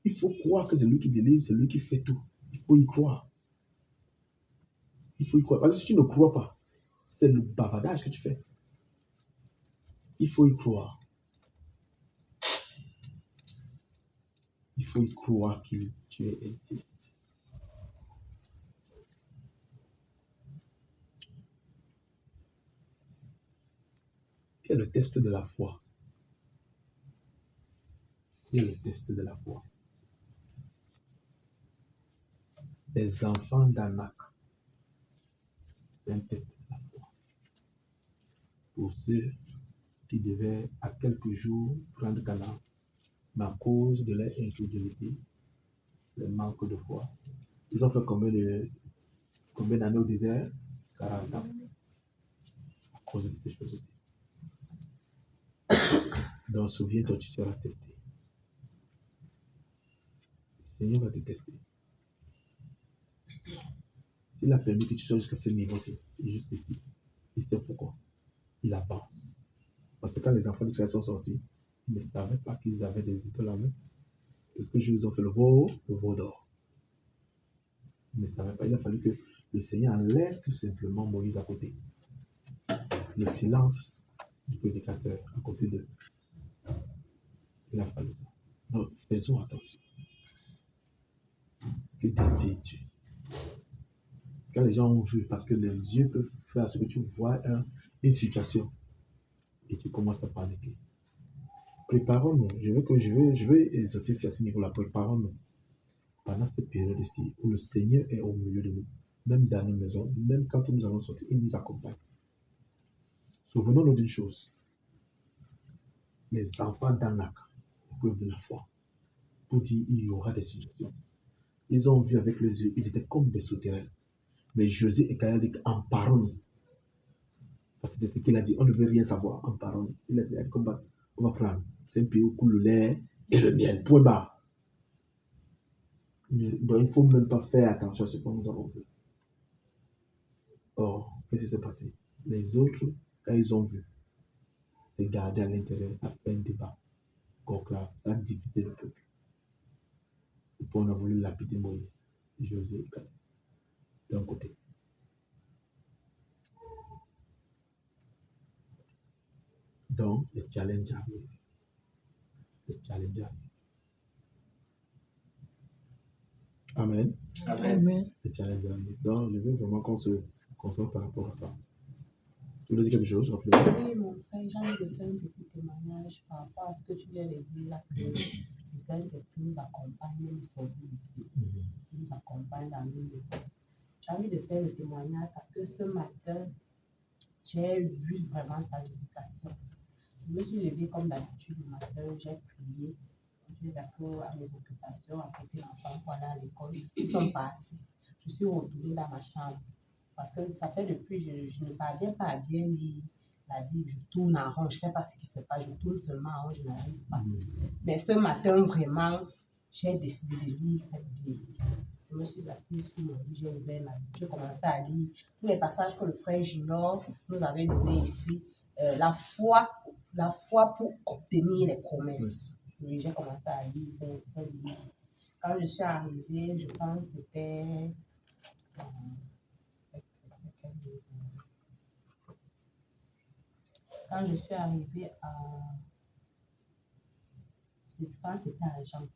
Il faut croire que c'est lui qui délivre, c'est lui qui fait tout. Il faut y croire. Il faut y croire. Parce que si tu ne crois pas, c'est le bavardage que tu fais. Il faut y croire. Il faut y croire qu'il Dieu existe. Il y a le test de la foi. Il y a le test de la foi. Les enfants d'Anak, c'est un test de la foi. Pour ceux qui devaient à quelques jours prendre Canaan, mais à cause de leur incrédulité, le manque de foi. Ils ont fait combien d'années au désert? 40 ans. À cause de ces choses-ci. Donc, souviens-toi, tu seras testé. Le Seigneur va te tester. S'il a permis que tu sois jusqu'à ce niveau-ci, et jusqu'ici, il sait pourquoi. Il avance. Parce que quand les enfants d'Israël sont sortis, ils ne savaient pas qu'ils avaient des idoles en eux. Parce que je vous ai fait le veau d'or. Ils ne savaient pas. Il a fallu que le Seigneur enlève tout simplement Moïse à côté. Le silence du prédicateur à côté d'eux. Il a fallu ça. Donc, faisons attention. Que désires-tu? Quand les gens ont vu, parce que les yeux peuvent faire ce que tu vois, une situation, et tu commences à paniquer. Préparons-nous. Je veux exhorter à ce niveau-là. Préparons-nous. Pendant cette période-ci, où le Seigneur est au milieu de nous, même dans nos maisons, même quand nous allons sortir, il nous accompagne. Souvenons-nous d'une chose. Les enfants d'Anak, épreuve de la foi, pour dire il y aura des situations. Ils ont vu avec les yeux, ils étaient comme des souterrains. Mais Josué et Caleb dit emparons-nous. Parce que c'est ce qu'il a dit, on ne veut rien savoir, emparons-nous. Il a dit, combat, on va prendre. C'est un pays où coule le lait et le miel. Point barre. Donc il ne faut même pas faire attention à ce que nous avons vu. Or, qu'est-ce qui s'est passé? Les autres, quand ils ont vu, c'est gardé à l'intérieur, ça fait un débat. Conclave, ça a divisé le peuple. Et puis on a voulu lapider Moïse, Josué et Caleb. D'un côté. Donc, le challenge arrive. Le challenge arrive. Amen. Amen. Le challenge arrive. Donc, je veux vraiment qu'on se concentre par rapport à ça. Tu voulais dire quelque chose, rappelez-moi? Oui, mon frère, j'ai envie de faire un petit témoignage par rapport à ce que tu viens de dire là, que le Saint-Esprit nous accompagne, nous sortir d'ici, nous accompagne dans nos maisons. J'ai envie de faire le témoignage parce que ce matin, j'ai vu vraiment sa visitation. Je me suis levée comme d'habitude le matin, j'ai prié, j'ai d'accord à mes occupations, à quitter l'enfant pour aller à l'école. Ils sont partis. Je suis retournée dans ma chambre parce que ça fait depuis, je ne parviens pas à bien lire la Bible. Je tourne en rond, je ne sais pas ce qui se passe, je tourne seulement en rond, je n'arrive pas. Mais ce matin, vraiment, j'ai décidé de lire cette Bible. Je me suis assise sur mon lit, j'ai ouvert ma Bible, j'ai commencé à lire tous les passages que le frère Junior nous avait donnés ici. La foi pour obtenir les promesses. Oui, j'ai commencé à lire ces livres. Quand je suis arrivée, je pense que c'était... Quand je suis arrivée à... Je pense que c'était à Jean.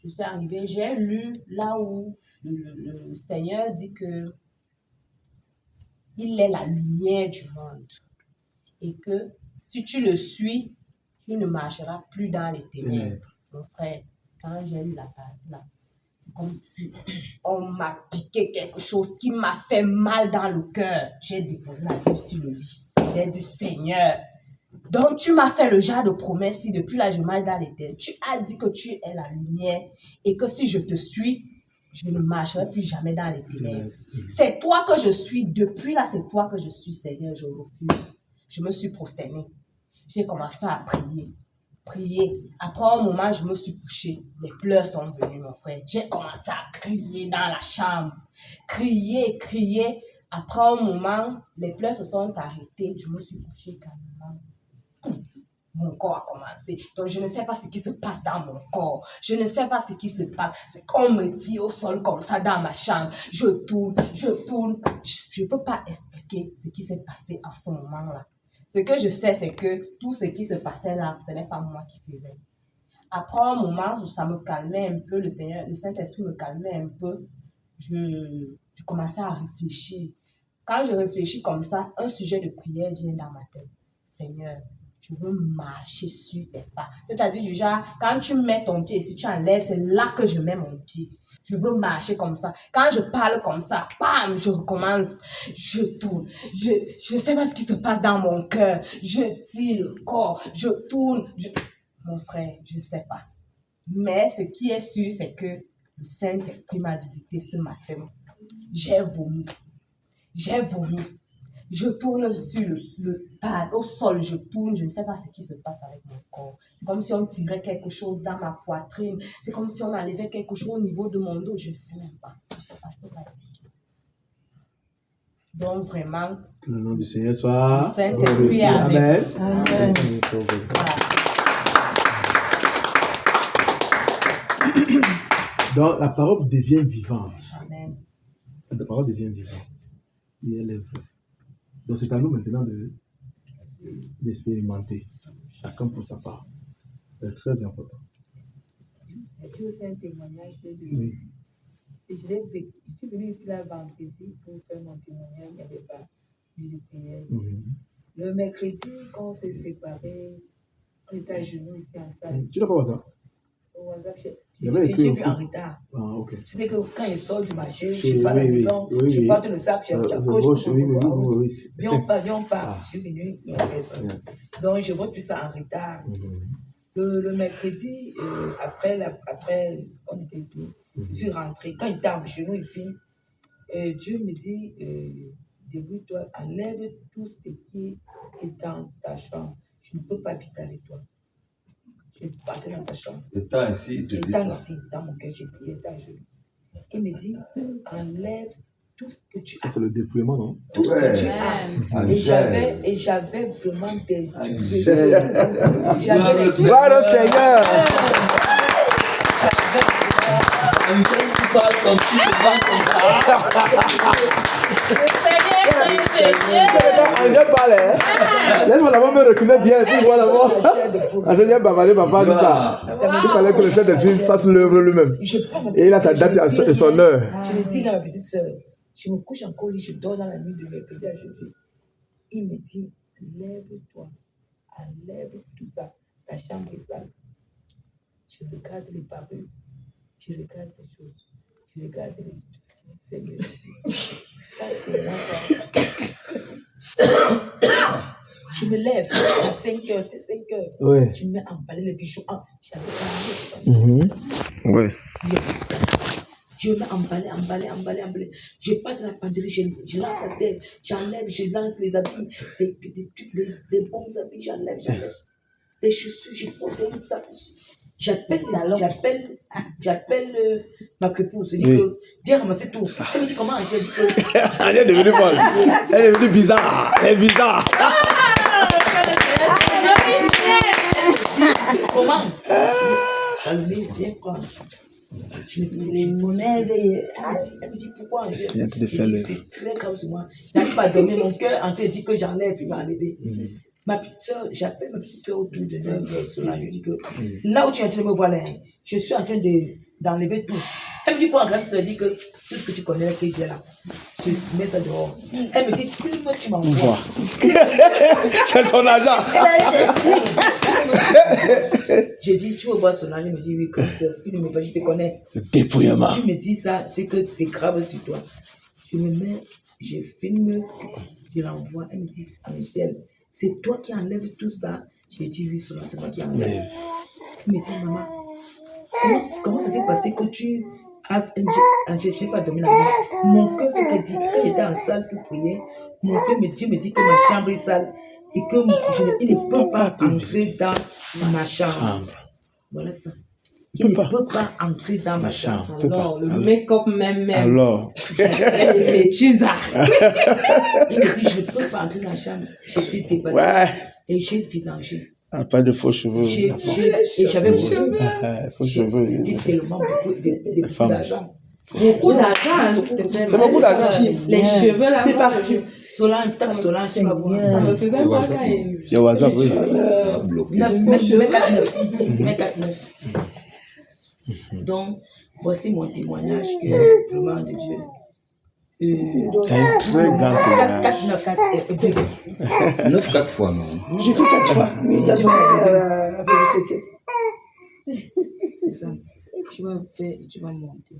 Je suis arrivée, j'ai lu là où le Seigneur dit que il est la lumière du monde et que si tu le suis, tu ne marcheras plus dans les ténèbres. Mon frère, quand j'ai lu la partie là, c'est comme si on m'a piqué quelque chose qui m'a fait mal dans le cœur. J'ai déposé la Bible sur le lit. J'ai dit, Seigneur, donc tu m'as fait le genre de promesse si depuis là je marche dans les ténèbres. Tu as dit que tu es la lumière et que si je te suis, je ne marcherai plus jamais dans les ténèbres. C'est toi que je suis. Depuis là, c'est toi que je suis, Seigneur. Je refuse. Je me suis prosternée. J'ai commencé à prier. Après un moment, je me suis couchée. Les pleurs sont venus, mon frère. J'ai commencé à crier dans la chambre. Crier. Après un moment, les pleurs se sont arrêtés. Je me suis couchée calmement. mon corps a commencé. Donc, je ne sais pas ce qui se passe dans mon corps. Je ne sais pas ce qui se passe. C'est qu'on me dit au sol comme ça dans ma chambre. Je tourne. Je ne peux pas expliquer ce qui s'est passé en ce moment-là. Ce que je sais, c'est que tout ce qui se passait là, ce n'est pas moi qui faisais. Après un moment, ça me calmait un peu, le Saint-Esprit me calmait un peu. Je commençais à réfléchir. Quand je réfléchis comme ça, un sujet de prière vient dans ma tête. Seigneur, je veux marcher sur tes pas. C'est-à-dire, du genre, quand tu mets ton pied et si tu enlèves, c'est là que je mets mon pied. Je veux marcher comme ça. Quand je parle comme ça, bam, je recommence. Je tourne. Je ne sais pas ce qui se passe dans mon cœur. Je tire le corps. Je tourne. Mon frère, je ne sais pas. Mais ce qui est sûr, c'est que le Saint-Esprit m'a visité ce matin. J'ai vomi. Je tourne sur le pad, au sol, je tourne, je ne sais pas ce qui se passe avec mon corps. C'est comme si on tirait quelque chose dans ma poitrine. C'est comme si on enlevait quelque chose au niveau de mon dos. Je ne sais même pas. Je ne sais pas, je ne peux pas expliquer. Donc vraiment, que le nom du Seigneur soit le Saint-Esprit avec. Amen. Amen. Voilà. Donc, la parole devient vivante. Amen. La parole devient vivante. Et elle est vraie. Donc, c'est à nous maintenant d'expérimenter. Chacun pour sa part. C'est très important. C'est aussi un témoignage de Oui. Si je suis venue ici là vendredi pour faire mon témoignage, il n'y avait pas eu de prière. Le mercredi, quand on s'est séparés, on était à genoux ici en salle. Tu n'as pas WhatsApp? Au WhatsApp, j'ai vu en retard. Ah, ok. Tu sais que quand il sort du marché, je pars à la maison, je porte le sac, j'approche, viens on part. Je suis venue, il n'y a personne. Donc, je vois tout ça en retard. Le mercredi, après, on était ici, je suis rentrée. Quand j'étais en genoux ici, Dieu me dit, débrouille-toi, enlève tout ce qui est dans ta chambre. Je ne peux pas habiter avec toi. Je vais partir dans ta chambre. Étant ici, te dis ça. Ici, dans mon cœur, j'ai prié, étant genoux. Il me dit, enlève tout ce que tu as. C'est le déploiement, non? Tout ce que tu as. Et j'avais vraiment des Gloire au Seigneur! Tu parles comme tu te parles comme ça. Angèle parlait. Laisse-moi la me reculer bien. Tu vois là-bas. Seigneur Babalé m'a pas dit ça. Il fallait que le Saint-Esprit fasse l'œuvre lui-même. Et il a sa date et son heure. Je l'ai dit à ma petite soeur. Je me couche encore au lit, je dors dans la nuit de mercredi à jeudi. Il me dit, lève-toi, enlève tout ça, ta chambre est sale. Je regarde les parures, je regarde les choses, je regarde les Seigneur Jésus. Ça, c'est moi, ça. Je me lève à 5 heures, c'est 5 heures. Ouais. Je me mets à emballer les bijoux. J'avais pas Ouais. Je me mets à emballer. Je pars de la penderie, je lance la tête, j'enlève, je lance les habits, les bons habits, j'enlève. Les chaussures, je porte des habits. J'appelle ma épouse, je dis que viens ramasser tout. Elle me dit comment? Je dis que. Elle est devenue folle. Elle est devenue bizarre. Elle est bizarre. Comment? Elle me dit, viens prendre. Je me dis, elle me dit pourquoi? C'est très grave sur moi. Je n'arrive pas à dormir, mon cœur en train de dire que j'enlève, il va enlever. Ma petite soeur, j'appelle ma petite soeur autour de 9h. Je dis que là où tu es en train de me voir, là, je suis en train d'enlever tout. Elle me dit quoi? Elle me dit que tout ce que tu connais que j'ai là, je mets ça dehors. Elle me dit, filme, tu m'envoies. C'est son argent. J'ai dit, tu veux voir son argent? Elle me dit, oui, comme ça, filme, je te connais. Dépouillement. Tu me dis ça, c'est que c'est grave sur toi. Je me mets, je filme, je l'envoie. Elle me dit, Angèle, c'est toi qui enlèves tout ça? Je lui ai dit, oui, c'est moi qui enlève. Elle me dit, maman, comment ça s'est passé que tu as. Je n'ai pas dormi la nuit. Mon cœur fait que quand j'étais en salle pour prier, mon cœur me dit que ma chambre est sale et qu'il ne peut pas entrer dans ma chambre. Voilà ça. Il ne peut pas entrer dans ma chambre. Alors, le make-up même. Alors. Tu ça. Il me dit, je ne peux pas entrer dans la chambre. J'étais dépassée. Ouais. Et j'ai vidangé. Ah, pas de faux cheveux. Et j'avais beaucoup. Faux cheveux. C'était tellement beaucoup femmes. d'argent. Beaucoup d'argent. C'est beaucoup d'argent. Les cheveux là. C'est parti. Solange, tape Solange, tu vas voir. Ça me faisait mal quand Il y a WhatsApp, oui. 9, mais 4-9. Donc, voici mon témoignage que vraiment de Dieu. C'est un très grand témoignage. 9, 4 fois, non? J'ai fait 4 fois. Oui, il a c'est ça. Tu vas faire et tu vas monter.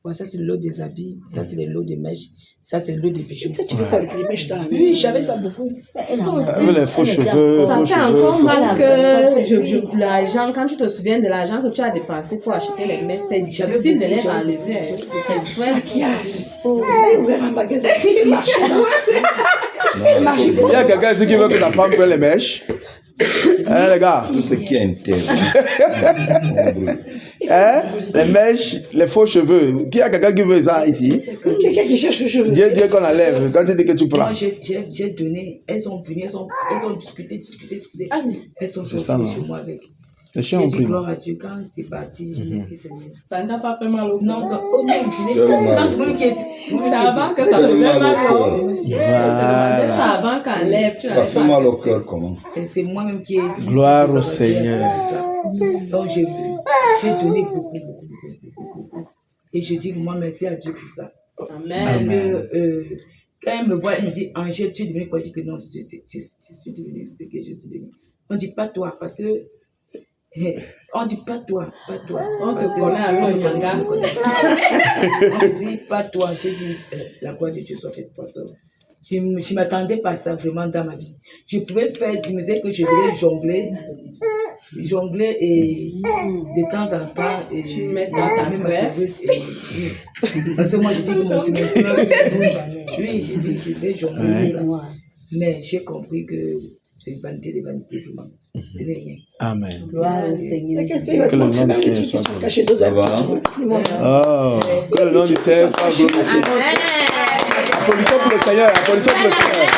Bon, ça, c'est le lot des habits. Ça, c'est le lot des mèches. Ça, c'est le lot des bijoux. Tu veux pas avec les mèches dans la maison? Oui, j'avais ça beaucoup. Les faux cheveux. Ça fait encore mal que l'argent, quand tu te souviens de l'argent que tu as dépensé pour acheter les mèches, c'est difficile de les enlever. C'est très difficile. Ouvrir un magasin, il marche. Il y a quelqu'un ici qui veut que ta femme prenne les mèches. Hein, les gars? Tout ce qui est interne. Hein? Les mèches, les faux cheveux. Qui a quelqu'un qui veut ça ici? Quelqu'un qui cherche les cheveux. Dieu qu'on enlève. Quand tu dis que tu prends. Moi, j'ai donné. Elles sont venues, elles ont discuté. Elles sont sorties chez moi avec. Les chiens J'ai ont dit pris. gloire à Dieu. Quand c'est parti, je me suis dit Seigneur. Ça n'a pas fait mal au Non, corps. oh non, je l'ai pas. C'est moi qui ai dit. C'est avant que ça faisait mal au corps. Voilà. C'est avant qu'enlève, tu Ça n'avais fait pas. mal au cœur, comment? C'est moi-même qui ai dit. Gloire au Seigneur. Donc j'ai donné beaucoup. Et je dis vraiment merci à Dieu pour ça. Amen. Parce que quand elle me voit, elle me dit Angèle, tu es devenue quoi? Je dis que non, je suis devenue ce que je suis devenue. On ne dit pas toi, parce que. On ne dit pas toi, pas toi. On te connaît à Nyanga. On ne dit pas toi. J'ai dit la gloire de Dieu soit faite pour ça. Je ne m'attendais pas à ça vraiment dans ma vie. Je pouvais faire, je me disais que je devais jongler et de temps en temps et Tu mets dans ta frère. parce que moi je dis que mon oui, je vais jongler ça. Mais j'ai compris que c'est vanité des vanités vraiment. Ce n'est rien. Amen. Gloire au Seigneur. Que le nom du Seigneur soit glorifié. Ça va? Oh, que le nom du Seigneur soit glorifié. Applaudissons pour le Seigneur. Applaudissons pour le Seigneur.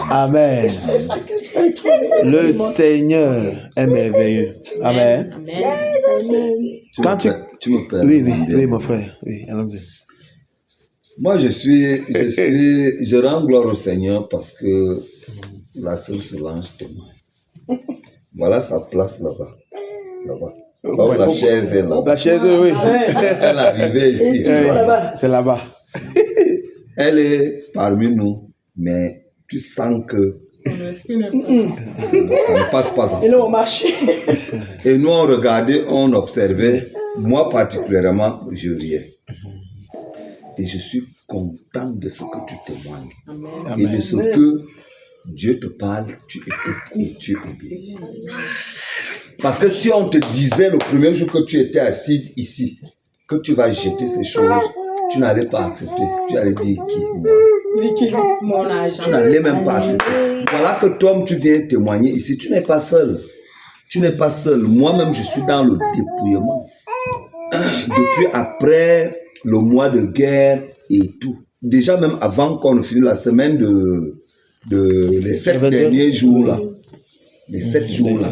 Amen. Le Seigneur est merveilleux. Amen. Amen. Quand tu... Tu me perds. Oui, mon frère. Oui, allons-y. Moi, je rends gloire au Seigneur parce que la sœur Solange témoigne. Voilà sa place là-bas. Là-bas. Là où la chaise est là. La chaise, oui. Elle est arrivée ici. C'est là-bas. Elle est parmi nous, mais tu sens que ça ne passe pas encore. Et là, on marchait. Et nous, on regardait, on observait. Moi, particulièrement, je riais. Et je suis content de ce que tu témoignes. Amen. Et de ce que Dieu te parle, tu écoutes et tu obéis. Parce que si on te disait le premier jour que tu étais assise ici, que tu vas jeter ces choses, tu n'allais pas accepter. Tu allais dire qui? Moi. Mon argent. Tu n'allais même pas accepter. Voilà que toi, tu viens témoigner ici. Tu n'es pas seul. Tu n'es pas seul. Moi-même, je suis dans le dépouillement. Depuis après le mois de guerre et tout. Déjà même avant qu'on finisse la semaine les 7 derniers jours là. Les 7 jours là.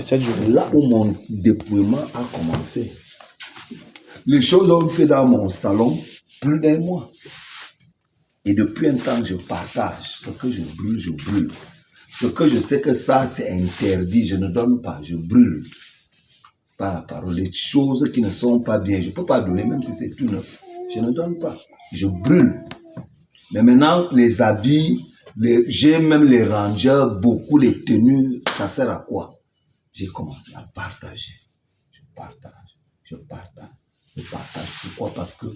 Là où mon dépouillement a commencé. Les choses ont fait dans mon salon plus d'un mois. Et depuis un temps, je partage. Ce que je brûle, je brûle. Ce que je sais que ça, c'est interdit, je ne donne pas, je brûle. Par la parole, les choses qui ne sont pas bien, je ne peux pas donner, même si c'est tout neuf. Je ne donne pas, je brûle. Mais maintenant, les habits, j'ai même les rangers, beaucoup les tenues, ça sert à quoi? J'ai commencé à partager. Je partage, je partage, je partage. Pourquoi? Parce que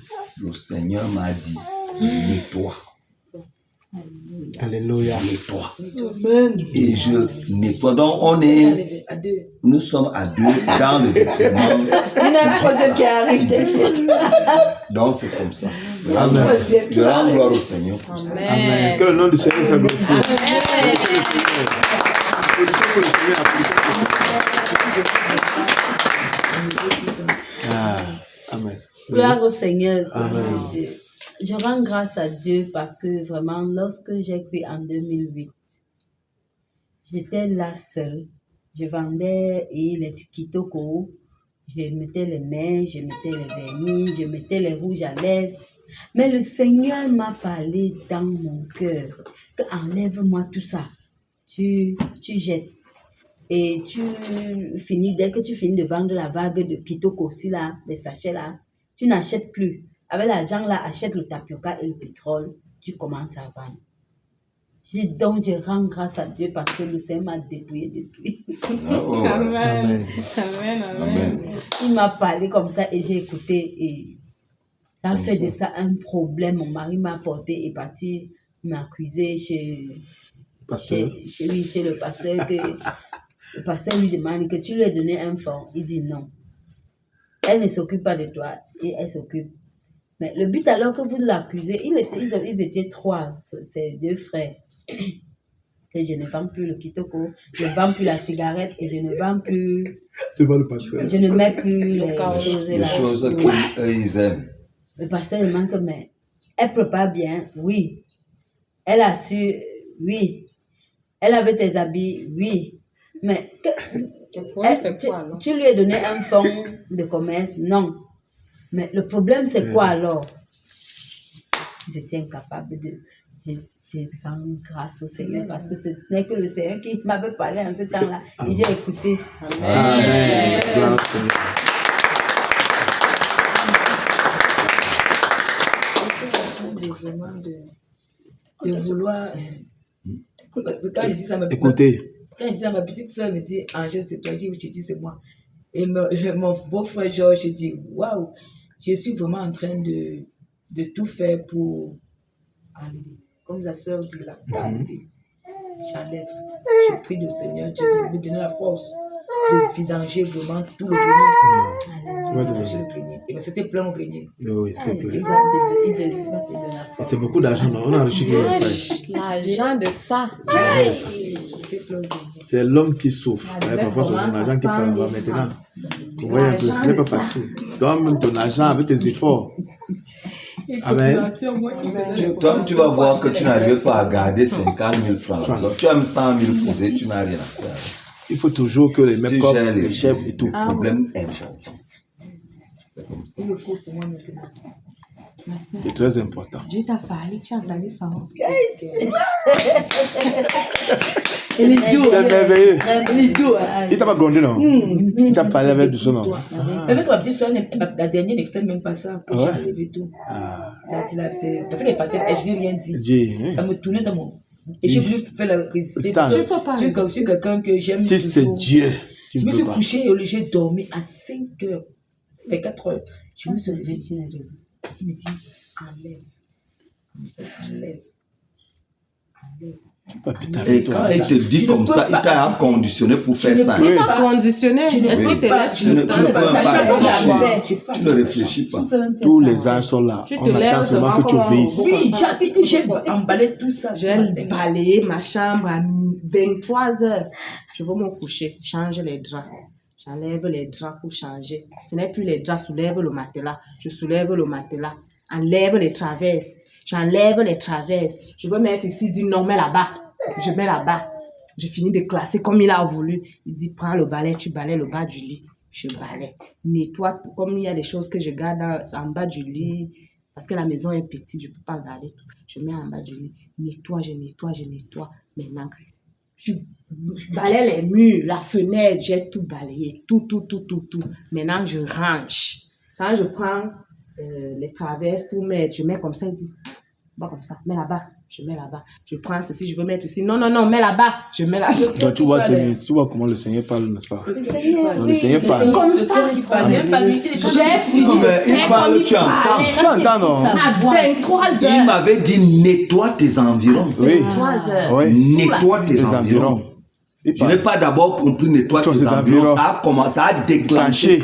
le Seigneur m'a dit, nettoie. Alléluia. Nettoie. Amen. Et je nettoie. Donc, nous sommes à deux dans le document. Il y a un troisième qui arrive. Donc, c'est comme ça. Amen. Je rends gloire au Seigneur pour ça. Amen. Que le nom du Seigneur soit glorifié. Gloire au Seigneur. Amen. Je rends grâce à Dieu parce que vraiment, lorsque j'ai cru en 2008, j'étais là seule. Je vendais les kitoko, je mettais les mains, je mettais les vernis, je mettais les rouges à lèvres. Mais le Seigneur m'a parlé dans mon cœur que enlève-moi tout ça. Tu jettes. Et dès que tu finis de vendre la vague de kitoko aussi là, les sachets là, tu n'achètes plus. Avec l'argent là, achète le tapioca et le pétrole, tu commences à vendre. Donc, je rends grâce à Dieu parce que le Seigneur m'a dépouillé depuis. Amen. Amen. Il m'a parlé comme ça et j'ai écouté et ça a fait de ça un problème. Mon mari m'a apporté et parti m'accuser chez le pasteur. Le pasteur lui demande que tu lui as donné un fonds. Il dit non. Elle ne s'occupe pas de toi et elle s'occupe. Mais le but alors que vous l'accusez, ils étaient 3, ces 2 frères. Que je ne vends plus le kitoko, je ne vends plus la cigarette et je ne vends plus. C'est pas le pasteur. Je ne mets plus les choses qu'ils aiment. Le pasteur demande que, mais elle prépare bien, oui. Elle a su, oui. Elle avait tes habits, oui. Mais tu lui as donné un fonds de commerce, non. Mais le problème, c'est quoi alors? Ils étaient incapables de. J'ai rendu grâce au Seigneur parce que ce n'est que le Seigneur qui m'avait parlé en ce temps-là et j'ai écouté. Amen. De vouloir. Quand je dis ça, Écoutez. Quand je dis ça, ma petite soeur me dit Angèle, c'est toi. Je dis c'est moi. Et mon beau-frère Georges dit waouh, je suis vraiment en train de tout faire pour enlever. Comme la soeur dit là, enlever. J'enlève. Je prie le Seigneur Dieu de me donner la force de vidanger vraiment tout le grenier. Et c'était plein au grenier. Oui, c'était plein. Et c'est beaucoup d'argent, on a enrichi l'argent de ça. C'est l'homme qui souffre. Parfois, c'est son argent qui parle maintenant. Vous voyez un peu, ce n'est pas facile. Donne ton argent avec tes efforts. Amen. Toi, tu vas voir que tu n'arrives pas à garder 50 000 francs. Donc, tu as 100 000 posés, tu n'as rien à faire. Il faut toujours que les mecs comme les chefs et tout. Problème important. Il le faut pour moi maintenant. C'est très important. Dieu t'a parlé, tu as entendu ça. Il est doux. C'est merveilleux. Il est doux. Il t'a pas grondé, non? Il t'a parlé avec du son, non? Avec ma petite soeur, la dernière n'externe même pas ça. Quand j'ai enlevé tout. Parce qu'elle partait, je n'ai rien dit. Ça me tournait dans mon. Et j'ai voulu faire la résister sur quelqu'un que j'aime. Si c'est Dieu, je me suis couché et j'ai dormi à 5 heures. Mais 4 heures. Je me suis levé, je n'ai résisté. Il me dit enlève. Et quand il te dit comme ça, il t'a conditionné pour faire ça. Il t'a conditionné. Est-ce qu'il te laisse tu ne réfléchis pas. Tous les âges sont là. On attend seulement que tu obéisses. Oui, j'ai emballé tout ça. J'ai balayé ma chambre à 23 heures. Je vais me coucher, change les draps. J'enlève les draps pour changer. Ce n'est plus les draps, soulève le matelas. Je soulève le matelas. Enlève les traverses. J'enlève les traverses. Je veux mettre ici, dit non, mets là-bas. Je mets là-bas. Je finis de classer comme il a voulu. Il dit, prends le balai, tu balais le bas du lit. Je balais. Nettoie, comme il y a des choses que je garde en bas du lit. Parce que la maison est petite, je ne peux pas garder tout. Je mets en bas du lit. Nettoie, je nettoie. Maintenant, je balais les murs, la fenêtre, j'ai tout balayé. Tout. Maintenant, je range. Quand je prends les traverses pour mettre, je mets comme ça, il dit, pas comme ça, mets là-bas, je mets là-bas. Je prends ceci, je veux mettre ici. Non, mets là-bas, je mets là-bas. Donc tu vois comment le Seigneur parle, n'est-ce pas? Le Seigneur, le Seigneur parle. Comme ça, il parle, tu entends. Tu entends, non? À 23 heures. Il m'avait dit nettoie tes environs. Oui. 23 heures. Oui. Nettoie tes environs. Je n'ai pas d'abord compris nettoie tes environs. Ça a commencé à déclencher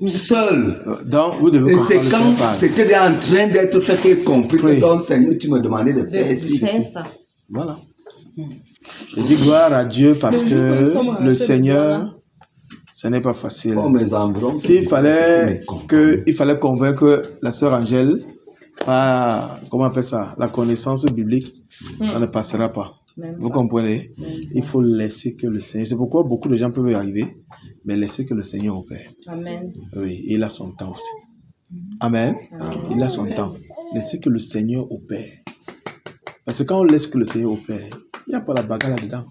seul. Donc, vous devez comprendre. Et c'est quand c'était en train d'être fait que j'ai compris que ton Seigneur, tu me demandais de faire ça. Voilà. Je dis gloire à Dieu parce que le Seigneur, ce n'est pas facile. Oh, mes environs. Il fallait convaincre la sœur Angèle pas, comment on appelle ça, la connaissance biblique, ça ne passera pas. Vous comprenez? Il faut laisser que le Seigneur. C'est pourquoi beaucoup de gens peuvent y arriver, mais laisser que le Seigneur opère. Amen. Oui, il a son temps aussi. Amen. Il a son temps. Laissez que le Seigneur opère. Parce que quand on laisse que le Seigneur opère, il n'y a pas la bagarre là-dedans.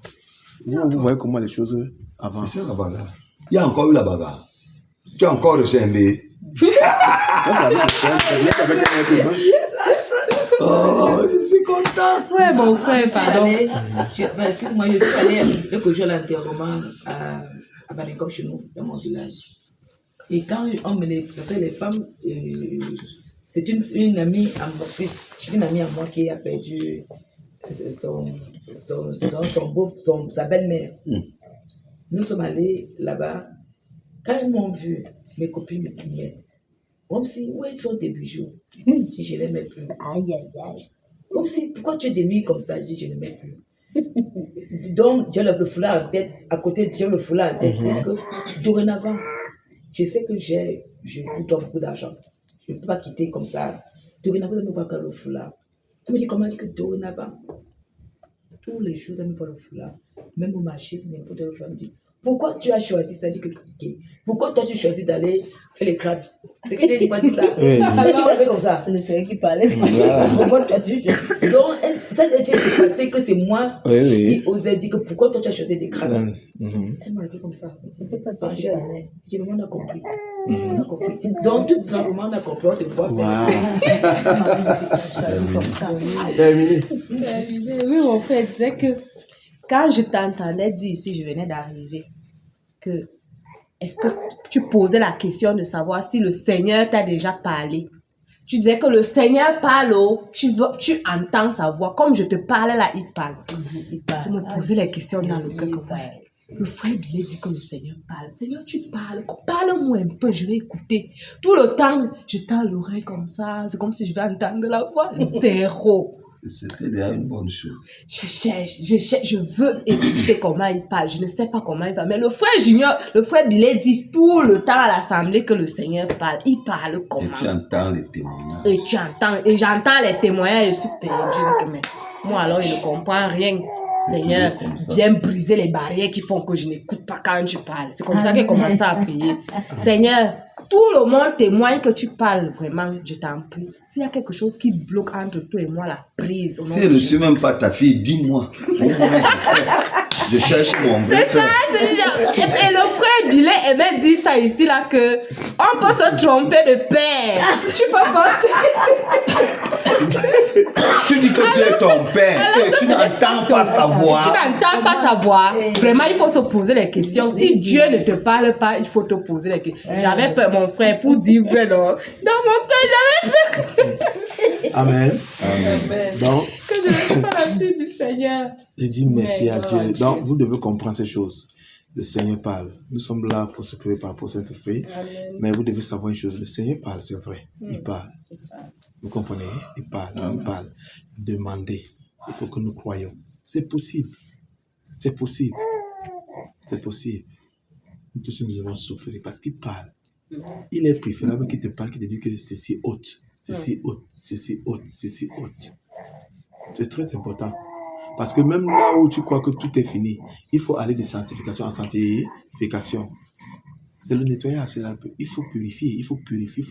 Vous voyez comment les choses avancent. C'est la bagarre. Il y a encore eu la bagarre. Tu as encore ressemblé. Ça, c'est avec le Seigneur, c'est avec un être humain. Oh, je suis content. Ouais, mon frère, pardon. Excuse-moi, je suis allée quelques jours à l'enterrement à Banikop chez nous, dans mon village. Et quand on me les femmes, c'est une amie à moi, c'est une amie à moi qui a perdu sa belle-mère. Nous sommes allés là-bas. Quand ils m'ont vu, mes copines me disaient, comme si, où sont tes bijoux? Si je ne les mets plus. Aïe, aïe, aïe. Comme si, pourquoi tu es des nuits comme ça? Je dis, je ne les mets plus. Donc, j'ai le foulard en tête, à côté, j'ai le foulard en tête. Je dis que, dorénavant, je sais que je vous donne beaucoup d'argent. Je ne peux pas quitter comme ça. Dorénavant, je ne peux pas faire le foulard. Elle me dit, comment elle dit que dorénavant, tous les jours, je me vois le foulard. Même au marché, n'importe où, elle me dit, pourquoi tu as choisi ça? Pourquoi toi tu choisis d'aller faire les crabes? C'est que j'ai pas dit ça. Oui. Alors, comme ça. Le Seigneur qui parlait. Pourquoi toi tu choisis? Donc, ça j'ai pensé que c'est moi qui osais dire que pourquoi toi tu as choisi des crabes. Elle m'a répondu comme ça. Angèle, je dis, mais on a compris. On a compris. Donc, tout simplement, on a compris, on te voit Terminé. Oui, mon frère disait que quand je t'entendais dire ici, je venais d'arriver, que est-ce que tu posais la question de savoir si le Seigneur t'a déjà parlé? Tu disais que le Seigneur parle, tu entends sa voix. Comme je te parlais là, il parle. Tu me posais les questions dans le cœur. Le frère Billet dit que le Seigneur parle. Seigneur, tu parles. Parle-moi un peu, je vais écouter. Tout le temps, je tends l'oreille comme ça. C'est comme si je vais entendre la voix. Zéro. C'était déjà une bonne chose. Je cherche, je veux écouter comment il parle. Je ne sais pas comment il parle. Mais le frère Junior, le frère Billet dit tout le temps à l'assemblée que le Seigneur parle. Il parle comment? Et tu entends les témoignages. Et tu entends, et j'entends les témoignages, je suis perdue. Je dis que mais moi alors, il ne comprend rien. Seigneur, viens briser les barrières qui font que je n'écoute pas quand tu parles. C'est comme ça qu'il commence à prier. Seigneur, tout le monde témoigne que tu parles vraiment, je t'en prie. S'il y a quelque chose qui bloque entre toi et moi, la prise. Si je ne suis même pas ta fille, dis-moi. Je cherche mon vrai frère. C'est ça, et le frère Billet aimait dire ça ici, là, que on peut se tromper de père. Tu peux penser. Tu dis que tu es ton père et tu n'entends pas sa voix. Tu n'entends pas sa voix. Vraiment, il faut se poser les questions. Si Dieu ne te parle pas, il faut te poser les questions. J'avais peur, mon frère, pour dire vrai, non. Dans mon cœur, j'avais peur. Amen. Donc, que je ne suis pas la fille du Seigneur. Je dis merci à Dieu. Donc, vous devez comprendre ces choses. Le Seigneur parle. Nous sommes là pour se préparer pour Saint-Esprit. Mais vous devez savoir une chose. Le Seigneur parle, c'est vrai. Il parle. Vous comprenez? Il parle. Il parle. Demandez. Il faut que nous croyions. C'est possible. C'est possible. C'est possible. Nous tous nous devons souffrir parce qu'il parle. Il est préférable qu'il te parle, qu'il te dise que c'est si haute. C'est si haute. C'est si haute. C'est si haute. C'est très important. Parce que même là où tu crois que tout est fini, il faut aller de sanctification en sanctification. C'est le nettoyage. Il faut purifier, il faut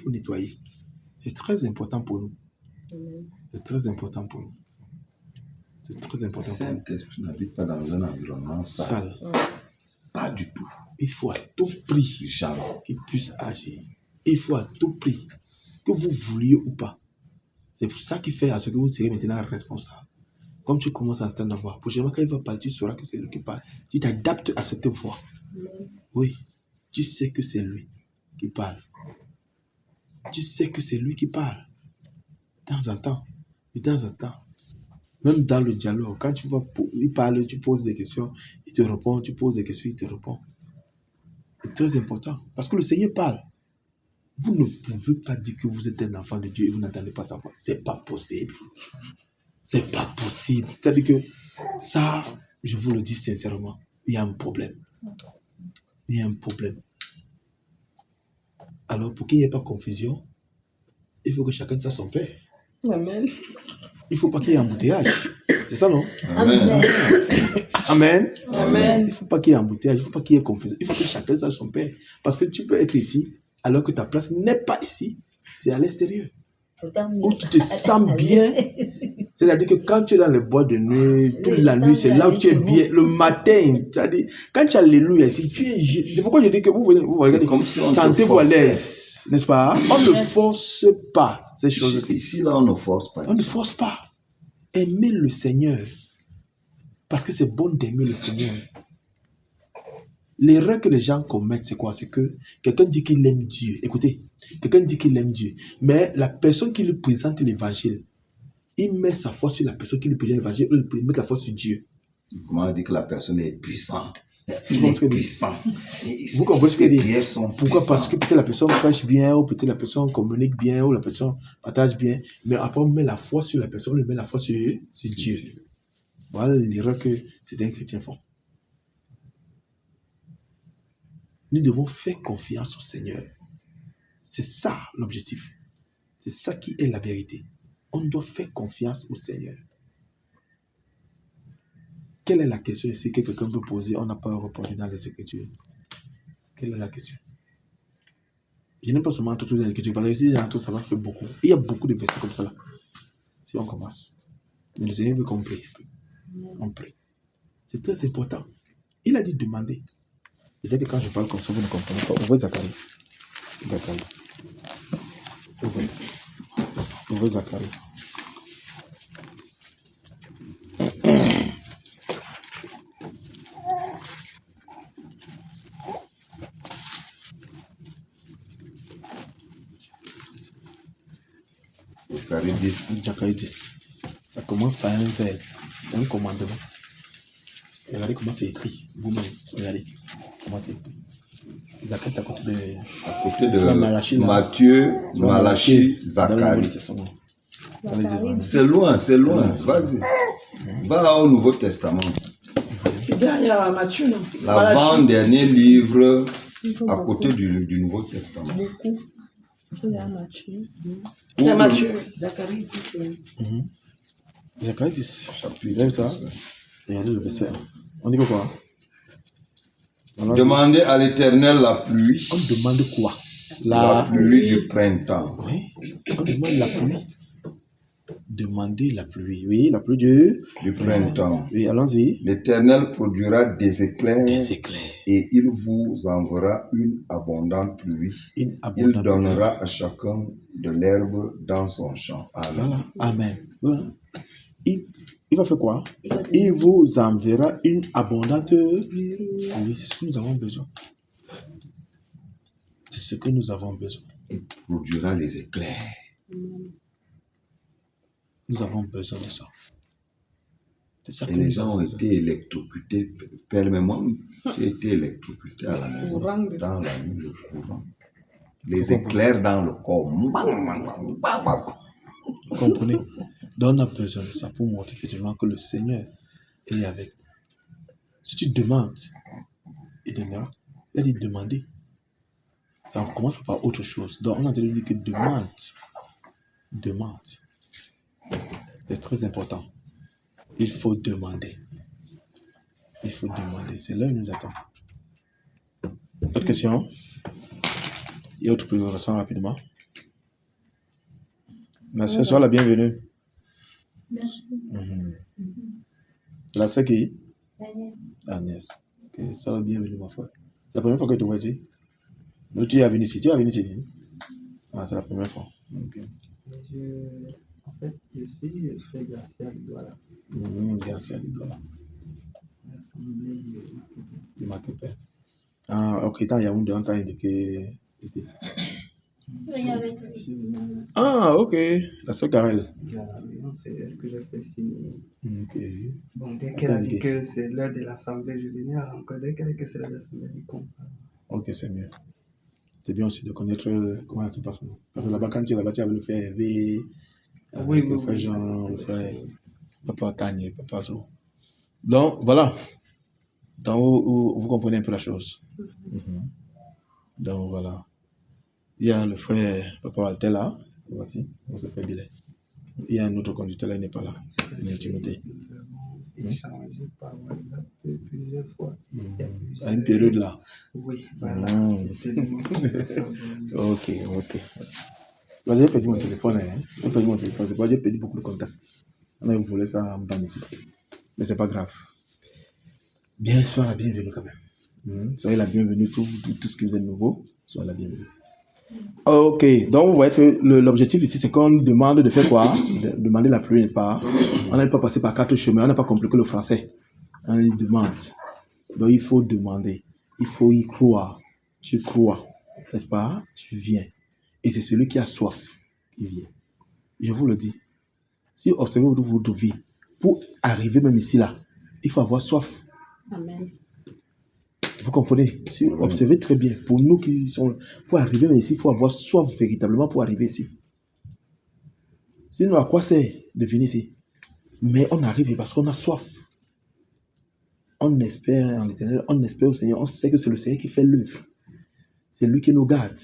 nettoyer. C'est très important pour nous. C'est très important pour nous. C'est très important pour nous. Saint-Esprit n'habite pas dans un environnement sale. Pas du tout. Il faut à tout prix qu'il puisse agir. Il faut à tout prix, que vous vouliez ou pas. C'est pour ça qu'il fait à ce que vous serez maintenant responsable. Comme tu commences à entendre la voix, prochainement quand il va parler, tu sauras que c'est lui qui parle. Tu t'adaptes à cette voix. Oui, tu sais que c'est lui qui parle. Tu sais que c'est lui qui parle. De temps en temps. De temps en temps. Même dans le dialogue, quand tu vois, il parle, tu poses des questions, il te répond, tu poses des questions, il te répond. C'est très important. Parce que le Seigneur parle. Vous ne pouvez pas dire que vous êtes un enfant de Dieu et vous n'entendez pas sa voix. C'est pas possible. C'est pas possible. C'est-à-dire que ça, je vous le dis sincèrement, il y a un problème. Il y a un problème. Alors, pour qu'il n'y ait pas confusion, il faut que chacun sache son père. Amen. Il ne faut pas qu'il y ait embouteillage. C'est ça, non? Amen. Amen. Amen. Il ne faut pas qu'il y ait embouteillage, il ne faut pas qu'il y ait confusion. Il faut que chacun sache son Père. Parce que tu peux être ici, alors que ta place n'est pas ici, c'est à l'extérieur. Où tu te sens bien. C'est-à-dire que quand tu es dans les bois de nuit, toute la nuit, c'est là où tu es bien. Le matin, c'est-à-dire, quand tu as alléluia ici, tu es. C'est pourquoi je dis que vous regardez, comme si on te sentez-vous à forçait. l'aise, n'est-ce pas? On ne force pas ces choses-ci. Ici, là, on ne force pas. On ne force pas. Aimer le Seigneur. Parce que c'est bon d'aimer le Seigneur. L'erreur que les gens commettent, c'est quoi? C'est que quelqu'un dit qu'il aime Dieu. Écoutez, quelqu'un dit qu'il aime Dieu. Mais la personne qui lui présente l'évangile, il met sa foi sur la personne qui lui présente l'évangile, il met la foi sur Dieu. Comment on dit que la personne est puissante? Vous Il est comprenez? puissant. Vous comprenez ce que je Ses dis? prières sont Pourquoi? Parce que puissantes. peut-être la personne prêche bien, ou peut-être la personne communique bien, ou la personne partage bien. Mais après, on met la foi sur la personne, on met la foi sur Dieu. Voilà l'erreur que certains chrétiens font. Nous devons faire confiance au Seigneur. C'est ça l'objectif. C'est ça qui est la vérité. On doit faire confiance au Seigneur. Quelle est la question ici que quelqu'un peut poser? On n'a pas répondu dans les Écritures. Quelle est la question? Je n'aime pas seulement tout dans les Écritures, parce que si tout ça va faire beaucoup. Il y a beaucoup de versets comme ça là. Si on commence. Mais le Seigneur veut qu'on prie un peu. On prie. C'est très important. Il a dit demander. Peut-être que quand je parle comme ça, vous ne comprenez pas. Ouvrez Zacharie. Zacharie. Ouvrez. Ouvrez Zacharie. Zacharie 10. Zacharie 10. Ça commence par un verbe, un commandement. Regardez comment c'est écrit. Vous-même, regardez comment c'est écrit. Zacharie, c'est à côté de À côté de la Malachie, là. Matthieu, Malachie, dans le Nouveau Zacharie. Testament. Dans les évangiles. C'est loin, c'est loin. Vas-y. Va au Nouveau Testament. C'est derrière Matthieu, non? L'avant-dernier livre à côté du Nouveau Testament. Beaucoup. C'est derrière Matthieu. Ouvre C'est Matthieu. Zacharie 10. Zacharie 10. Chapitre Vous avez ça? 10. Regardez le verset 1. On dit que quoi? Demandez à l'Éternel la pluie, On demande quoi? la pluie du printemps. Oui, on demande la pluie. Demandez la pluie. Oui, la pluie Du printemps. Oui, allons-y. L'Éternel produira des éclairs Des éclairs. et il vous enverra une abondante pluie. Une Il abondante donnera à chacun de l'herbe dans son champ. Amen. Voilà, amen. Voilà. Il va faire quoi? Il vous enverra une abondante pluie. C'est ce que nous avons besoin. C'est ce que nous avons besoin. Il produira les éclairs. Nous avons besoin de ça. C'est ça que Et les nous gens avons ont besoin. été électrocutés. Père, mais moi, j'ai été électrocuté à la maison. Dans la nuit, le courant. Les éclairs dans le corps. Vous comprenez? Donc on a besoin de ça pour montrer effectivement que le Seigneur est avec nous. Si tu demandes, il donnera. Il a dit demander. Ça commence par autre chose. Donc on a entendu dire que demande. Demande. C'est très important. Il faut demander. Il faut demander. C'est là où il nous attend. Autre question? Il y a autre présentation rapidement. Merci, sois la bienvenue. Merci. La soeur qui? Agnès. Agnès. Ok, sois la bienvenue, ma frère. C'est la première fois que je te vois ici? Donc, tu es venu ici. Tu es venu ici? Ah, c'est la première fois. Ok. En fait, je suis frère Garcia Lidouala, Garcia Lidouala. l'Assemblée Du Maquepé. Ah, ok, dans Yaoundé, on t'a indiqué ici. Je suis venu à l'Assemblée. Ah, ok. La soeur Garel. C'est elle que j'ai fait signer. Ok. Bon, dès qu'elle a dit Attendez. que c'est l'heure de l'Assemblée, je venais à encore. Dès qu'elle a dit que c'est l'heure de l'Assemblée, je comprends. Ok, c'est mieux. C'est bien aussi de connaître comment ça se passe. Parce que là-bas, quand tu es là-bas, tu avais le frère Hervé, avec Oui, le oui, frère oui. Jean, le frère Papa Kanye, Papa So. Donc, voilà. Donc, vous comprenez un peu la chose. Donc, voilà. Il y a le frère Papa Walter là. Voici, on se fait bilan. Il y a un autre conducteur là, il n'est pas là. Timothée. Nous avons échangé par WhatsApp plusieurs fois. À une période là. Oui, voilà. Mm. C'est tellement intéressant. Ok. Moi, j'ai perdu mon téléphone. Hein. J'ai perdu mon téléphone. C'est pas j'ai perdu beaucoup de contacts. On vous voulait ça me vendre ici. Mais c'est pas grave. Bien, soyez la bienvenue quand même. Soyez la bienvenue, tout ce qui vous est nouveau. Soyez la bienvenue. Ok, donc vous voyez que l'objectif ici, c'est qu'on nous demande de faire quoi? De demander la pluie, n'est-ce pas? On n'a pas passé par 4 chemins, on n'a pas compliqué le français. On lui demande. Donc il faut demander, il faut y croire. Tu crois, n'est-ce pas? Tu viens. Et c'est celui qui a soif qui vient. Je vous le dis. Si vous observez votre vie, pour arriver même ici, là, il faut avoir soif. Amen. Vous comprenez? Si vous observez très bien, pour nous qui sont, pour arriver ici, il faut avoir soif véritablement pour arriver ici. Sinon, à quoi c'est de venir ici? Mais on arrive parce qu'on a soif. On espère en l'Éternel, on espère au Seigneur, on sait que c'est le Seigneur qui fait l'œuvre. C'est lui qui nous garde.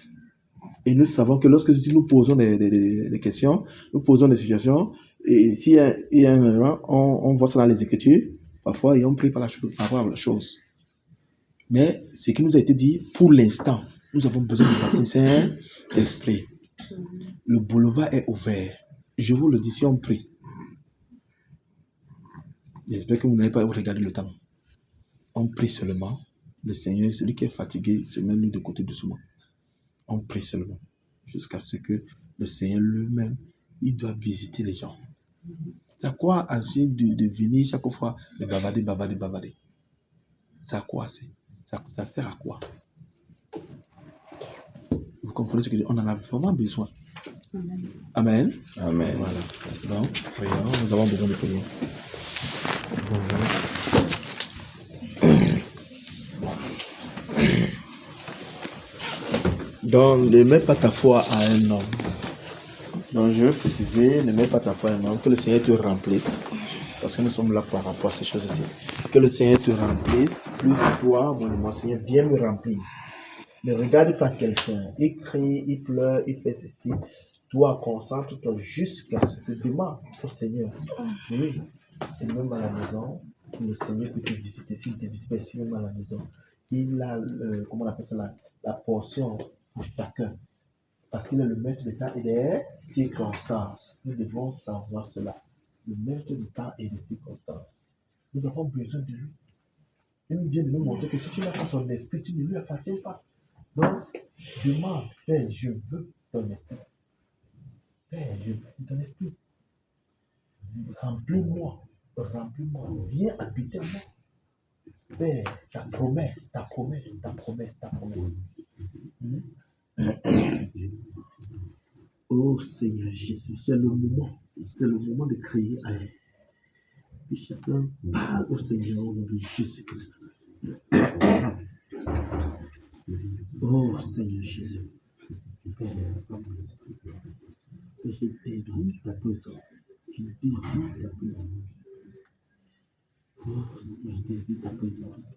Et nous savons que lorsque nous posons des questions, nous posons des situations, et s'il y a un élément, on voit ça dans les Écritures, parfois, et on prie par rapport à la chose. Mais ce qui nous a été dit, pour l'instant, nous avons besoin du baptême Saint-Esprit. Le boulevard est ouvert. Je vous le dis, si on prie. J'espère que vous n'avez pas regardé le temps. On prie seulement. Le Seigneur, celui qui est fatigué, se met lui de côté doucement. On prie seulement. Jusqu'à ce que le Seigneur lui-même, il doit visiter les gens. C'est à quoi agir de venir chaque fois de bavarder. C'est à quoi c'est? Ça sert à quoi? Vous comprenez ce que je dis? On en a vraiment besoin. Amen. Amen. Voilà. Donc, prions, nous avons besoin de prier. Donc, ne mets pas ta foi à un homme. Donc, je veux préciser, ne mets pas ta foi à un homme, que le Seigneur te remplisse. Parce que nous sommes là par rapport à ces choses-ci. Que le Seigneur te remplisse, plus de toi, mon Seigneur, viens me remplir. Ne regarde pas quelqu'un, il crie, il pleure, il fait ceci. Toi, concentre-toi jusqu'à ce que demande au Seigneur. Oui, et même à la maison, le Seigneur peut te visiter. S'il te visite ici, même à la maison, il a, comment on appelle ça, la portion pour chacun. Parce qu'il est le maître du temps et des circonstances. Nous devons savoir cela. Le maître du temps et des circonstances. Nous avons besoin de lui. Il vient de nous montrer que si tu n'as pas son esprit, tu ne lui appartiens pas. Donc, demande, Père, je veux ton esprit. Père, je veux ton esprit. Remplis-moi, viens habiter en moi. Père, ta promesse. Oh Seigneur Jésus, c'est le moment de crier à lui. Et chacun parle au Seigneur au nom de Jésus-Christ. Oh Seigneur Jésus, Père, je désire ta présence. Oh, je désire ta présence.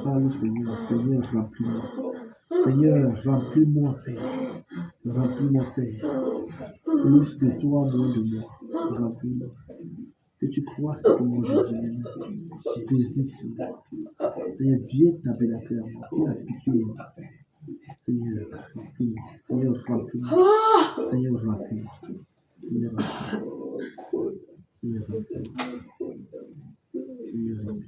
Parle, Seigneur, Seigneur, remplis-moi. Seigneur, remplis-moi, Père. Remplis-moi, Père. Plus de toi, moins de moi. Remplis-moi. Que tu crois ce que moi je dis. Visite-moi. Seigneur, viens tabernacle à moi. Viens habiter. Seigneur, remplis-moi. Seigneur, remplis-moi. Seigneur, remplis-moi. Seigneur, remplis-moi. Seigneur, remplis-moi. Seigneur, remplis-moi.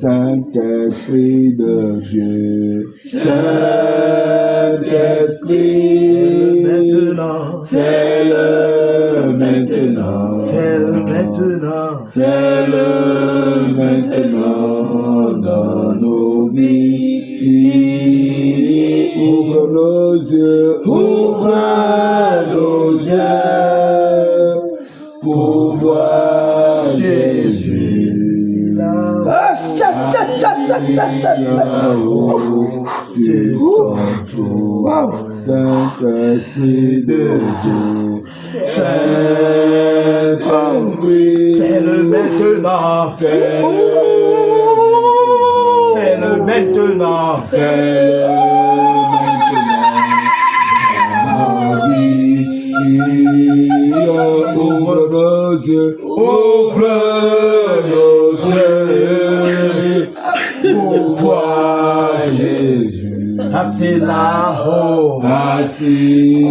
Saint-Esprit de Dieu, Saint-Esprit, maintenant, fais-le maintenant, fais-le maintenant, fais-le maintenant dans nos vies. Ouvre nos yeux, ouvre nos yeux pour voir Jésus. Saint-Esprit de Dieu, Saint-Esprit, fais-le maintenant, fais-le maintenant, fais-le maintenant. Ouvre nos yeux, ouvre nos yeux pour voir Jésus. assis là-haut, Assis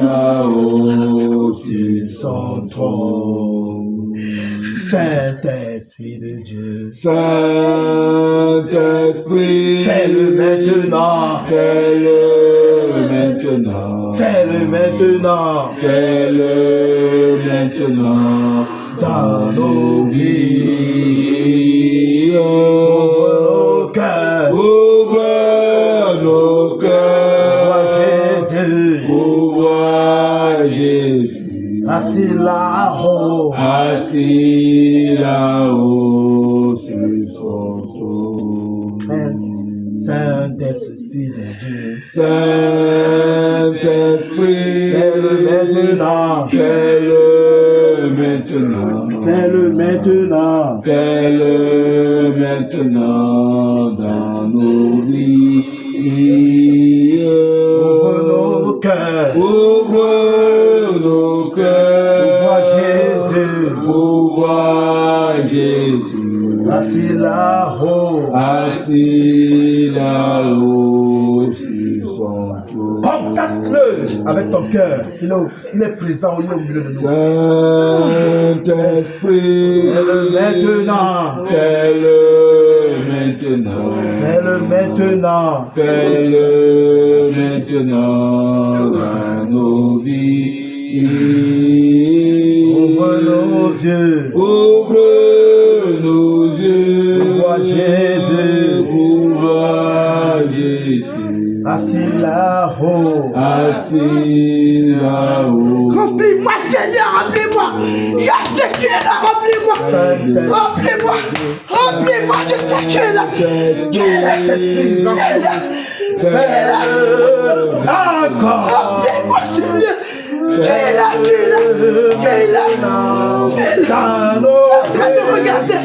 là-haut sur son trône. Saint-Esprit de Dieu, Saint-Esprit, fais-le maintenant, fais-le maintenant, fais-le maintenant, fais-le maintenant dans nos vies. Ouvre nos cœurs, ouvre nos cœurs, ouvre Jésus, assis là-haut, sur son trône. Saint-Esprit de Dieu, Saint-Esprit, fais-le maintenant, fais-le maintenant, fais-le maintenant, fais-le maintenant dans nos vies. Ouvre nos cœurs, ouvre nos cœurs, ouvre Jésus, assis là-haut, sur son trône. Contacte-le avec ton cœur. Il est présent au milieu de nous. Saint-Esprit, fais-le maintenant. Fais-le maintenant. Fais-le maintenant. Fais-le maintenant dans nos vies. Ouvre nos yeux. Ouvre nos yeux. Ouvre Jésus. Ouvre Jésus. Assis là-haut. Remplis-moi, Seigneur, remplis-moi. Je sais que tu es là, remplis-moi. Remplis-moi, je sais que tu es là. Tu es là. Encore. Remplis-moi, Seigneur. Tu es là. Regardez.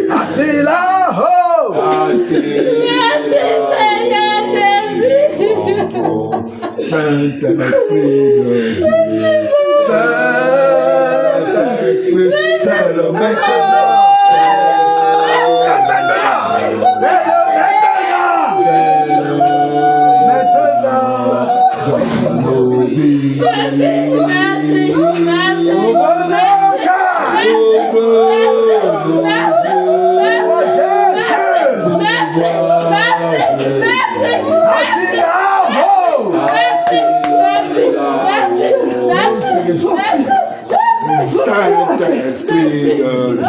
Assis là-haut, Saint-Esprit, fais-le maintenant. Saint-Esprit de Dieu,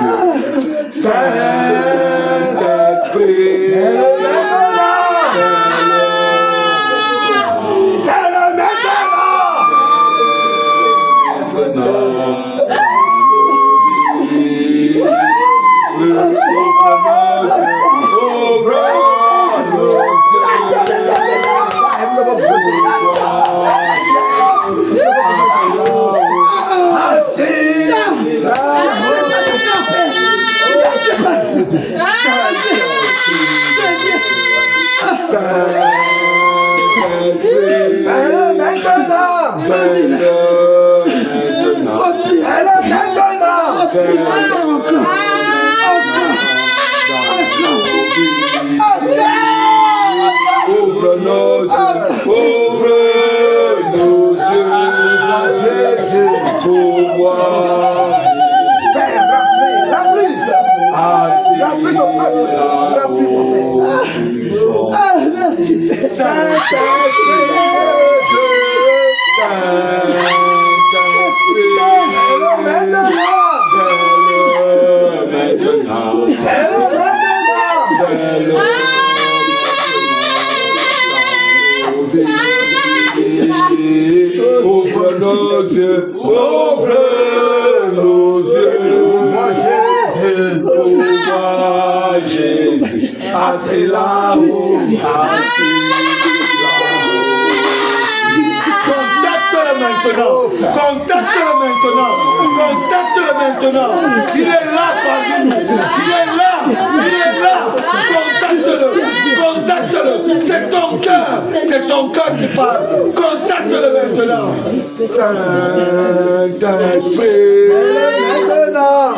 Saint-Esprit, ouvre nos yeux, pour voir. Ouvre nos yeux, ouvre nos yeux, ouvre Jésus, assis là-haut, contacte-le maintenant. maintenant. Contacte-le maintenant. Contacte-le maintenant. Il est là parmi nous. Il est là. Il est là. Contacte-le. Contacte-le. C'est ton cœur. C'est ton cœur qui parle. Contacte-le maintenant. Saint-Esprit. Maintenant.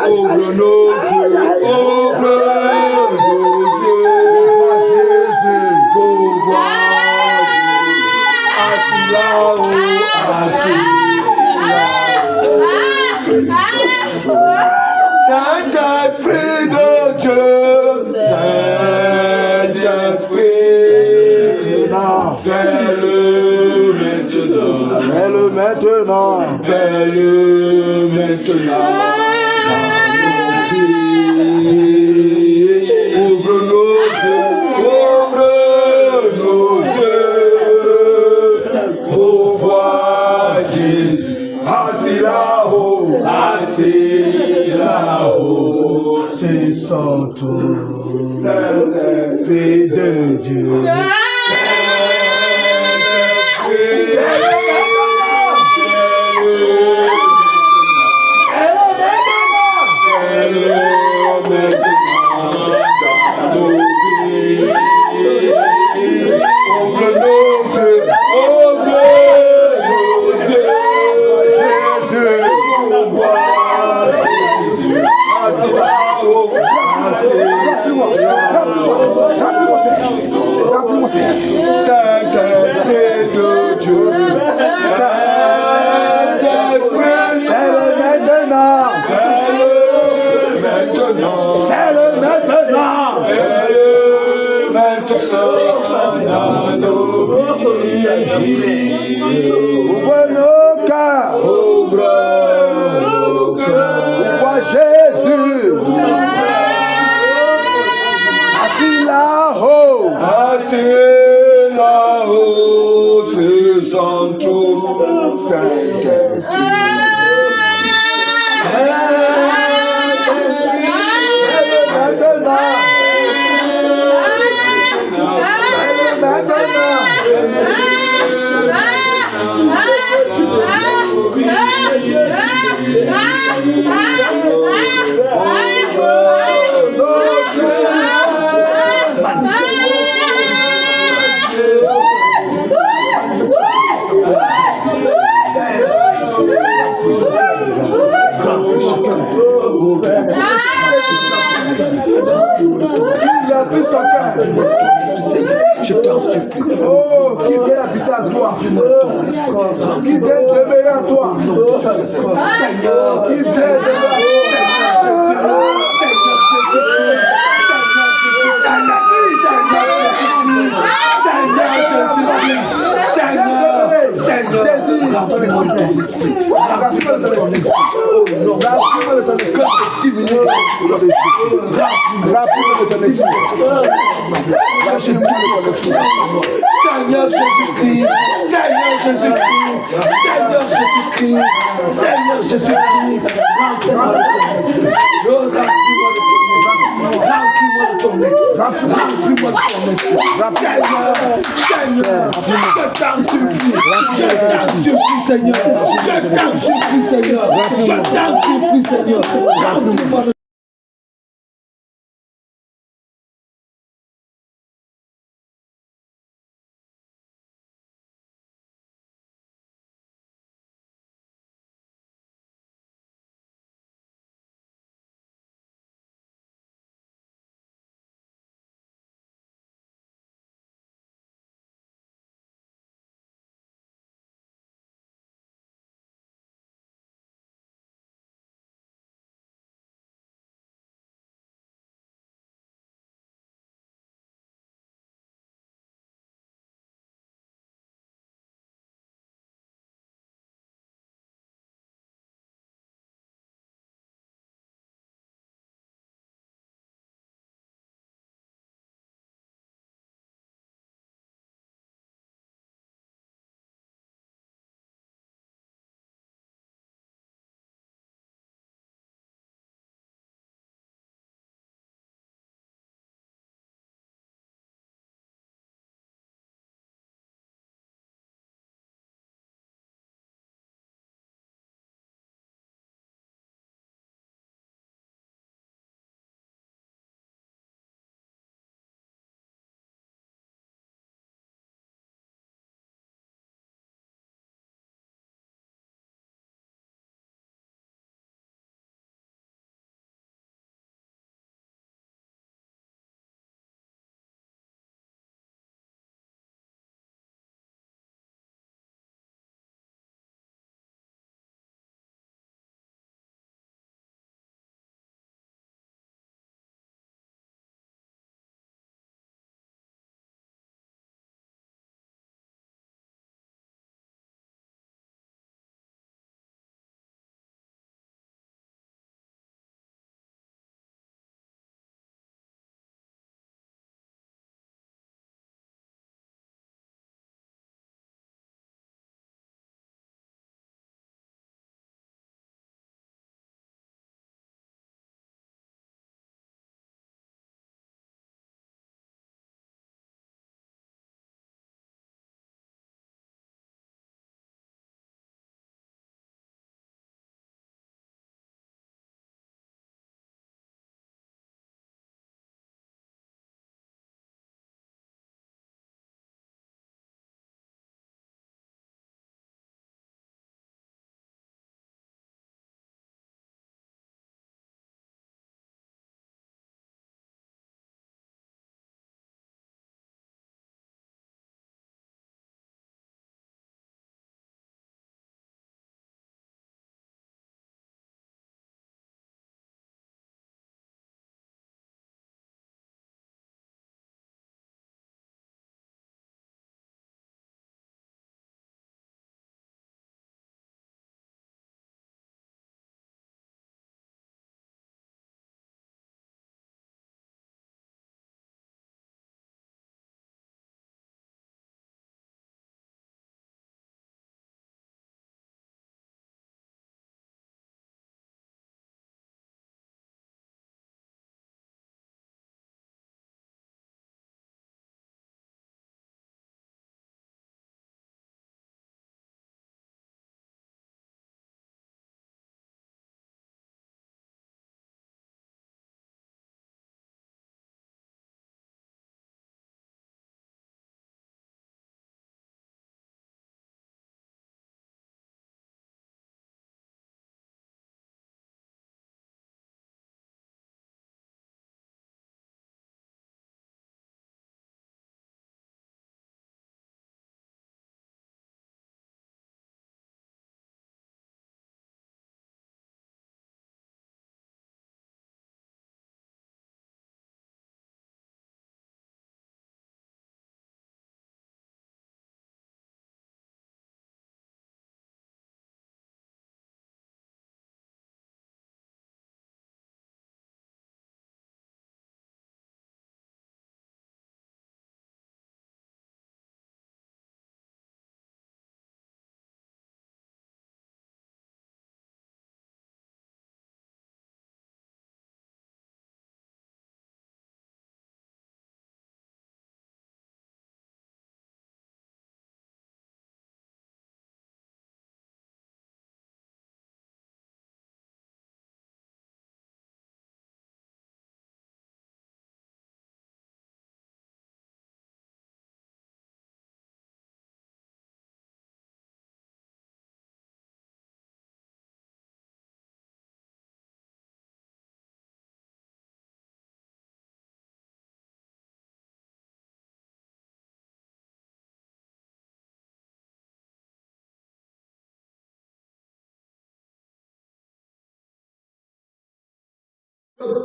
Ouvre nos yeux, ouvre nos yeux, pour voir assis là-haut, assis là-haut. Saint-Esprit de Dieu, Saint-Esprit, fais-le maintenant. Fais-le maintenant. Fais-le maintenant. Ouvre nos yeux, ouvre nos yeux, pour voir Jésus assis là-haut, assis là-haut. C'est son tour. Saint-Esprit de Dieu. Saint-Esprit de Dieu, Saint-Esprit, Fais-le maintenant. fais-le maintenant, Fais-le maintenant. fais-le maintenant dans nos vies. Ouvre nos cœurs. Ouvre nos cœurs. Vois Jésus. Assis là-haut. Assis là-haut, c'est son tour, Saint-Esprit. Je t'en supplie. Oh, qui vient habiter à toi? Qui vient demeurer à toi? Seigneur, Qui vient demeurer à toi? Seigneur Jésus-Christ, Seigneur Jésus-Christ, Seigneur Jésus-Christ, Seigneur Jésus-Christ, remplis-moi de ton esprit, remplis-moi de ton esprit, remplis-moi de ton esprit, Seigneur, Seigneur, je t'en supplie, Seigneur, je t'en supplie, Seigneur, je t'en supplie, Seigneur, remplis-moi de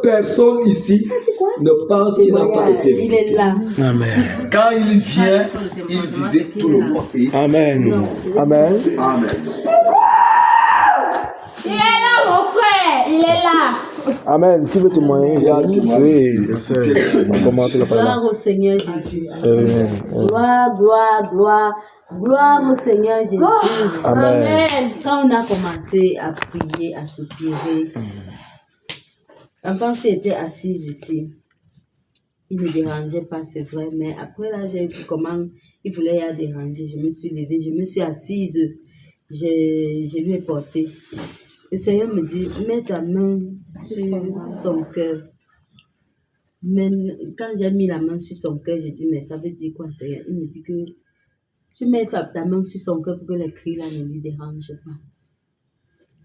Personne ici ne pense qu'il n'a pas été Il est visité. là. Amen. Quand il vient, il visite tout le monde. Et- Amen. Amen. Amen. Il est là, mon frère. Il est là. Amen. Qui veut témoigner ici? Oui, ma soeur. On commence la Gloire parole. au Seigneur Jésus. Amen. Gloire, gloire, gloire. Gloire au Seigneur Jésus. Amen. Quand on a commencé à prier, à soupirer, avant que j'étais assise ici, il ne dérangeait pas, c'est vrai, mais après là, j'ai vu comment il voulait y déranger. Je me suis levée, je me suis assise, je lui ai porté. Le Seigneur me dit, mets ta main sur son cœur. Mais quand j'ai mis la main sur son cœur, j'ai dit, mais ça veut dire quoi, Seigneur? Il me dit que tu mets ta main sur son cœur pour que les cris là ne lui dérangent pas.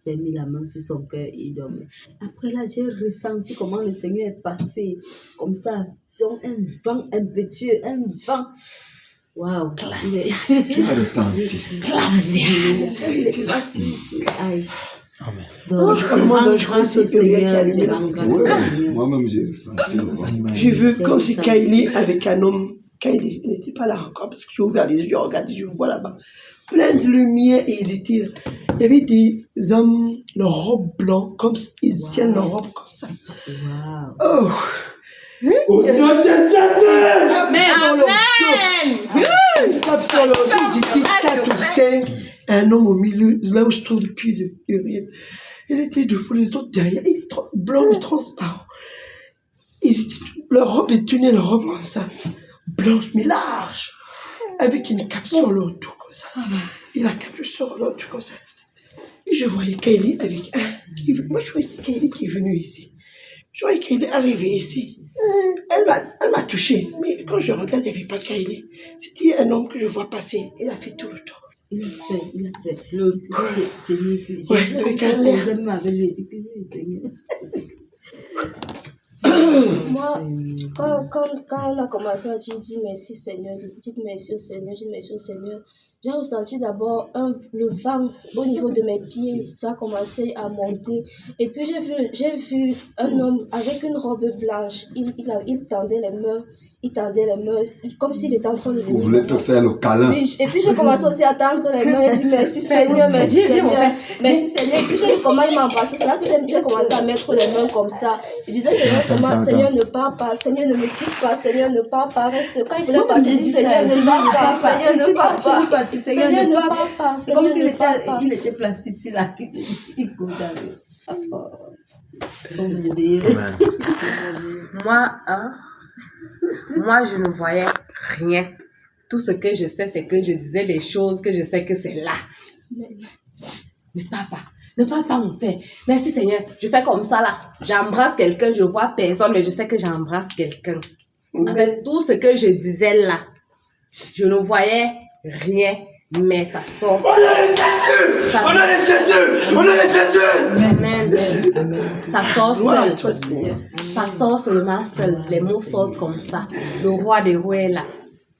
J'ai mis la main sur son cœur, il dormait. Après là, j'ai ressenti comment le Seigneur est passé, comme ça, dans un vent impétueux, un vent. Waouh! Tu as ressenti. Aïe. Amen. Donc, je crois que c'est Uriel qui a allumé la Ouais, moi-même j'ai ressenti le vent. J'ai vu comme si Kylie avec un homme. Kylie, il n'était pas là encore parce que j'ai ouvert les yeux, je regarde, je vois là-bas. Plein de lumière et ils étaient là. Il y avait des hommes, leur robe blanc, comme ils tiennent leur robe comme ça. Wow. Oh! Ils étaient 4 ou 5. Un homme au milieu, là où je trouve le pied de Uriel. Il était debout, les autres derrière. Il est blanc mais transparent. Ils étaient, leur robe, ils tenaient leur robe comme ça. Blanche mais large. Avec une cape sur le dos comme ça. Et la cape sur le dos comme ça. Et je voyais Kylie avec un. Moi je voyais Kylie qui est venue ici. Je voyais Kylie arriver ici. Elle m'a touché. Mais quand je regarde, il n'y avait pas Kylie. C'était un homme que je vois passer. Il a fait tout le tour. Il a fait. Le venu ici. Ouais, avec un l'air. Les amis avaient lui dit que le Seigneur. Moi, quand on a commencé à dire merci Seigneur, dites merci au Seigneur, dites merci au Seigneur, j'ai ressenti d'abord le vent au niveau de mes pieds, ça a commencé à monter. Et puis j'ai vu un homme avec une robe blanche, il tendait les mains. Comme s'il était en train de venir. Vous voulez te faire le câlin. Et puis j'ai commencé aussi à tendre les mains et dire merci Seigneur, merci Seigneur, merci Seigneur. Et puis j'ai vu comment il m'a embrassé. C'est là que j'ai commencé à mettre les mains comme ça. Je disais Seigneur ne pars pas, Seigneur ne me quitte pas, Seigneur ne pars pas, reste. Quand il voulait partir, je dis Seigneur ne pars pas, Seigneur ne pars pas, Seigneur ne pars pas. C'est comme s'il était placé ici là. Il Moi, je ne voyais rien. Tout ce que je sais, c'est que je disais des choses que je sais que c'est là. Ne pars pas, mon père. Merci Seigneur. Je fais comme ça là. J'embrasse quelqu'un, je vois personne, mais je sais que j'embrasse quelqu'un. Avec tout ce que je disais là, je ne voyais rien. Mais ça sort. On a les Jésus. Ça sort seul. Ça sort seulement seul. Les mots sortent comme ça. Le roi des rois est là.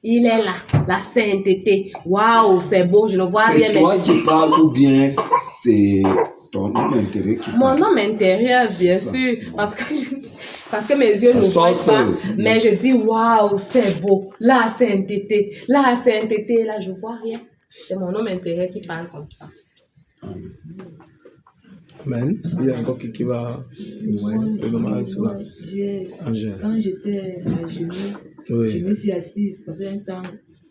Il est là. La sainteté. Waouh, c'est beau. Je ne vois rien. C'est toi qui parles ou bien c'est ton homme intérieur qui parle? Mon homme intérieur, bien sûr. Parce que mes yeux ne voient pas. Mais je dis waouh, c'est beau. La sainteté. Là, je vois rien. C'est mon homme intérieur qui parle comme ça. Amen. Il y a encore qui va le dommage sur la Angèle. Quand j'étais à genoux, je me suis assise. Parce qu'un temps,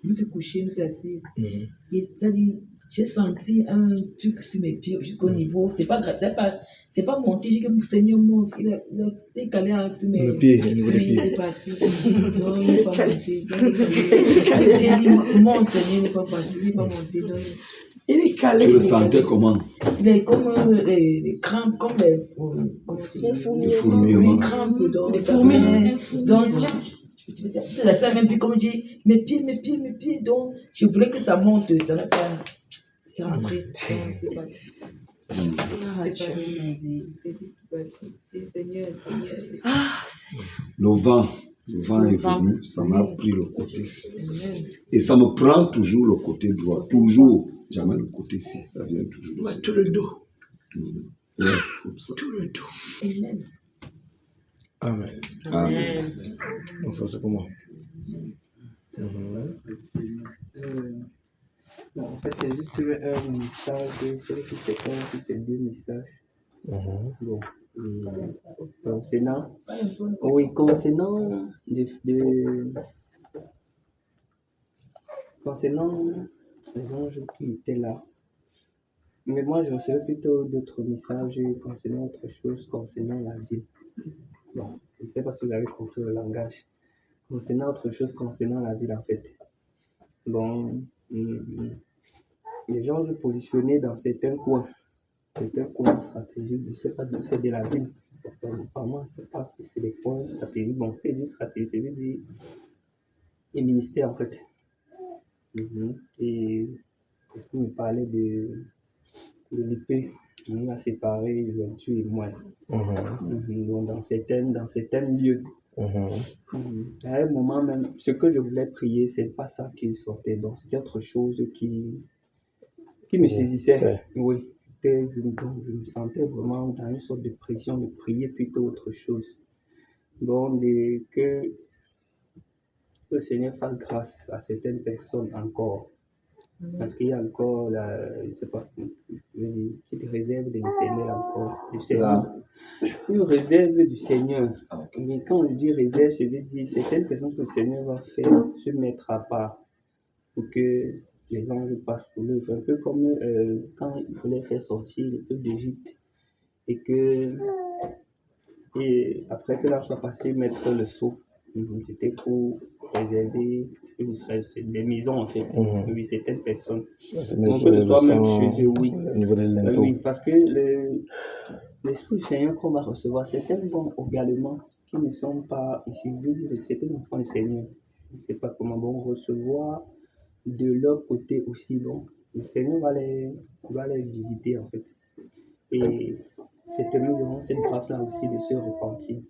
je me suis couchée, je me suis assise. Et ça dit, j'ai senti un truc sur mes pieds jusqu'au niveau. C'est pas monté. J'ai dit que Seigneur monte. Il a calé sur mes pieds. Il est parti. Non, il n'est pas monté. J'ai dit, mon Seigneur n'est pas parti. Il n'est pas monté. Donc, il est calé. Tu le sentais comment? Il est comme les crampes, comme les fourmillements. Les crampes, les fourmis. Donc, je la sais même plus comme je dis, mes pieds. Donc, je voulais que ça monte. Ça n'a pas. C'est rentré. C'est parti. Seigneur. Le vent est venu, ça m'a pris le côté-ci. Et ça me prend toujours le côté droit. Toujours. Jamais le côté-ci. Ça vient toujours. Tout le dos. Ouais, comme ça. Tout le dos. Amen. Amen. Amen. Enfin, c'est comment? Bon, en fait, c'est juste un message, c'est deux messages. Bon, concernant, oui, concernant les anges qui étaient là. Mais moi, je recevais plutôt d'autres messages concernant autre chose, concernant la vie. Bon, je ne sais pas si vous avez compris le langage. Concernant autre chose, concernant la ville, en fait. Bon, les gens se positionnaient dans certains coins stratégiques, je ne sais pas d'où c'est de la ville. Pour moi, je ne sais pas si c'est des coins stratégiques. Bon, fait du stratégique, c'est des ministères, en fait. Et est-ce qu'on me parlait de l'épée? On a séparé Jointu et moi. Donc, dans certains lieux. À un moment même, ce que je voulais prier, c'est pas ça qui sortait. Donc, c'était autre chose qui me saisissait. Oui. Je me sentais vraiment dans une sorte de pression de prier plutôt autre chose. Donc, que le Seigneur fasse grâce à certaines personnes encore. Parce qu'il y a encore, je ne sais pas, une petite réserve de l'Éternel encore. Une réserve du Seigneur. Mais quand je dis réserve, je veux dire certaines personnes que le Seigneur va faire se mettre à part pour que les anges passent pour eux. Un peu comme quand il fallait faire sortir le peuple d'Égypte et après que l'ange soit passé mettre le sceau. C'était pour réserver des maisons en fait. Oui, certaines personnes. Donc que ce soit même chez eux, oui. Oui, parce que l'Esprit du Seigneur qu'on va recevoir, certains vont également qui ne sont pas ici, certains enfants du Seigneur. Je ne sais pas comment vont recevoir de leur côté aussi. Bon, le Seigneur va les visiter en fait. Et certainement, ils auront cette grâce-là aussi de se repentir.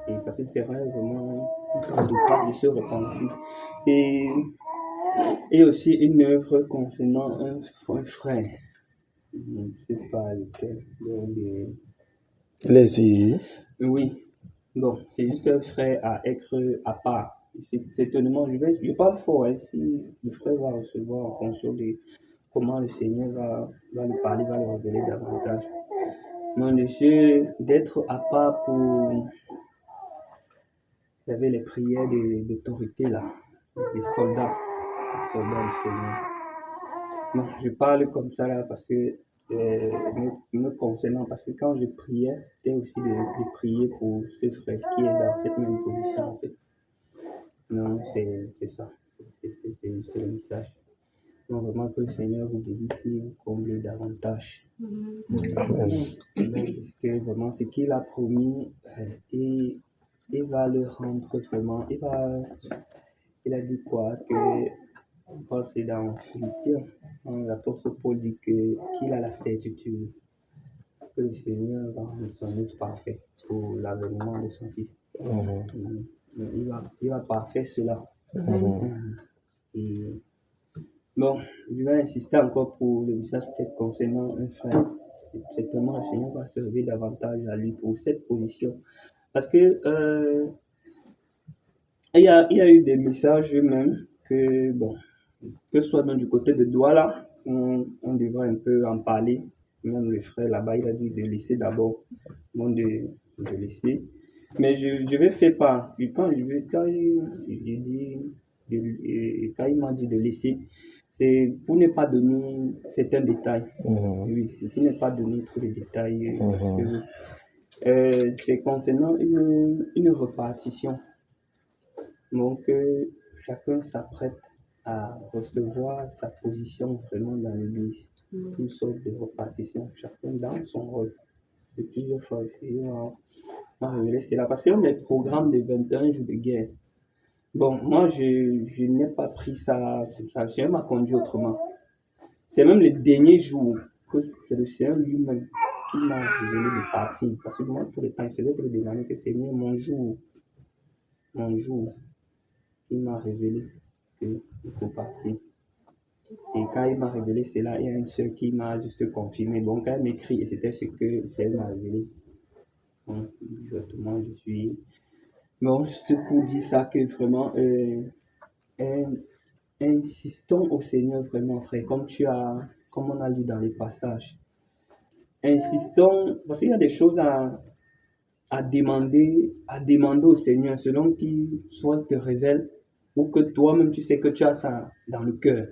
Et parce que c'est vraiment une grande grâce de se repentir. Et aussi une œuvre concernant un frère. Je ne sais pas lequel. Oui. Bon, c'est juste un frère à être à part. C'est tellement, je parle fort, hein, si le frère va recevoir en fonction de comment le Seigneur va lui parler, va lui révéler davantage. Mon Dieu, d'être à part pour... Il y avait les prières d'autorité là, des soldats du Seigneur. Bon, je parle comme ça là parce que me concernant, parce que quand je priais, c'était aussi de prier pour ce frère qui est dans cette même position en fait. Non, c'est ça, c'est juste le message. Donc vraiment que le Seigneur vous bénisse et vous comble davantage. Parce que vraiment ce qu'il a promis, il va le rendre vraiment, il a dit quoi, que c'est dans Philippiens, l'apôtre Paul dit qu'il a la certitude que le Seigneur va rendre son œuvre parfait pour l'avènement de son Fils. Il va parfaire cela. Et bon, je vais insister encore pour le message peut-être concernant un frère. Certainement, le Seigneur va servir davantage à lui pour cette position. Parce que il y a eu des messages même que, bon, que ce soit même du côté de Douala, on devrait un peu en parler. Même le frère là-bas, il a dit de laisser d'abord, non de laisser. Mais je vais faire part. Quand il m'a dit de laisser, c'est pour ne pas donner certains détails. Oui, pour ne pas donner trop de détails. Parce que c'est concernant une répartition. Donc, chacun s'apprête à recevoir sa position vraiment dans l'église. Toutes sortes de répartitions, chacun dans son rôle. C'est plusieurs fois que m'a révélé cela. Parce que les programmes de 21 jours de guerre, bon, moi, je n'ai pas pris ça comme ça. Le Seigneur m'a conduit autrement. C'est même les derniers jours que c'est le Seigneur lui-même qui m'a révélé de partir. Parce que moi, tout le temps, il faisait que le demander que Seigneur, mon jour, il m'a révélé qu'il faut partir. Et quand il m'a révélé cela, il y a une soeur qui m'a juste confirmé. Donc, elle m'écrit et c'était ce que le Seigneur m'a révélé. Donc, exactement, je suis. Bon, juste pour dire ça, que vraiment, insistons au Seigneur, vraiment, frère, comme on a lu dans les passages. Insistons, parce qu'il y a des choses à demander au Seigneur, selon qu'il soit te révèle, ou que toi-même tu sais que tu as ça dans le cœur.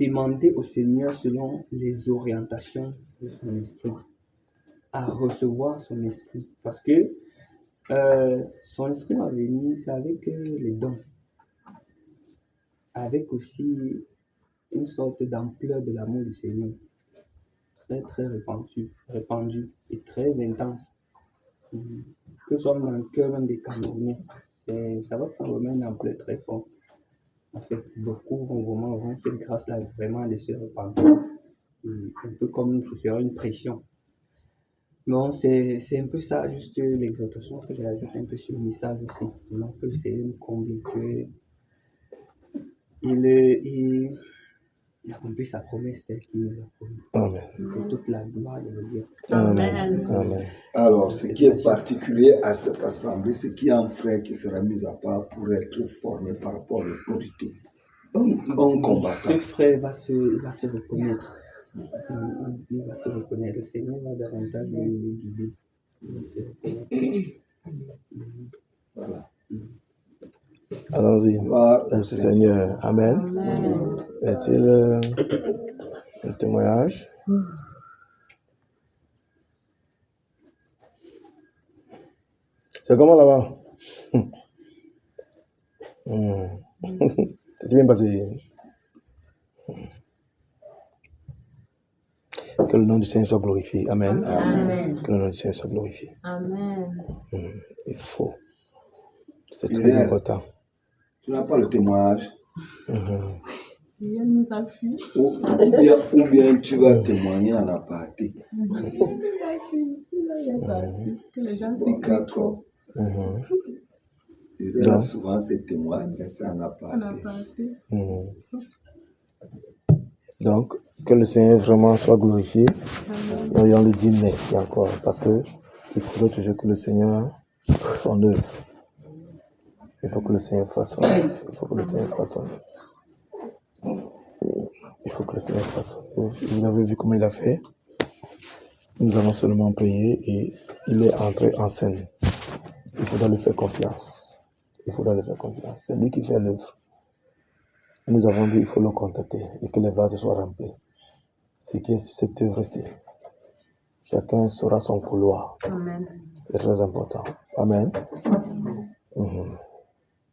Demander au Seigneur selon les orientations de son esprit, à recevoir son esprit, parce que son esprit va venir, c'est avec les dons, avec aussi une sorte d'ampleur de l'amour du Seigneur, très très répandu et très intense. Que ce soit dans le cœur même des Camerounais, ça va prendre une ampleur très forte. En fait, beaucoup vont vraiment avoir cette grâce-là, vraiment de se repentir. Un peu comme ce serait une pression. Bon, c'est un peu ça, juste l'exhortation que j'ai ajoutée un peu sur le message aussi. Donc, que le Seigneur nous comble, qu'il accomplit sa promesse telle qu'il nous a promis. Amen. Que toute la gloire de Dieu. Amen. Amen. Alors, ce qui est particulier à cette assemblée, c'est qu'il y a un frère qui sera mis à part pour être formé par rapport à l'autorité. Un combattant. Ce frère va se reconnaître. Il va se reconnaître. Le Seigneur va davantage le guider. Il va se reconnaître. Voilà. Allons-y. Voilà. Merci Seigneur. Amen. Est-il un témoignage? C'est comment là-bas? C'est bien passé. Que le nom du Seigneur soit glorifié. Amen. Amen. Que le nom du Seigneur soit glorifié. Amen. Il faut. C'est très important. Tu n'as pas le témoignage. Il nous appuie. Ou bien tu vas témoigner en aparté. Il nous appuie ici, là, il y a parti. Que les gens s'écrivent trop. Il y a souvent ces témoignages, mais c'est en aparté. Donc, que le Seigneur vraiment soit glorifié. Et on le dit merci encore, parce que il faudrait toujours que le Seigneur fasse son œuvre. Il faut que le Seigneur fasse son œuvre. Il faut que le Seigneur fasse son œuvre. Il faut que le Seigneur fasse son œuvre. Vous avez vu comment il a fait. Nous avons seulement prié et il est entré en scène. Il faudra lui faire confiance. Il faudra lui faire confiance. C'est lui qui fait l'œuvre. Nous avons dit qu'il faut le contacter et que les vases soient remplis. Ce qui est cette œuvre-ci. Chacun saura son couloir. Amen. C'est très important. Amen.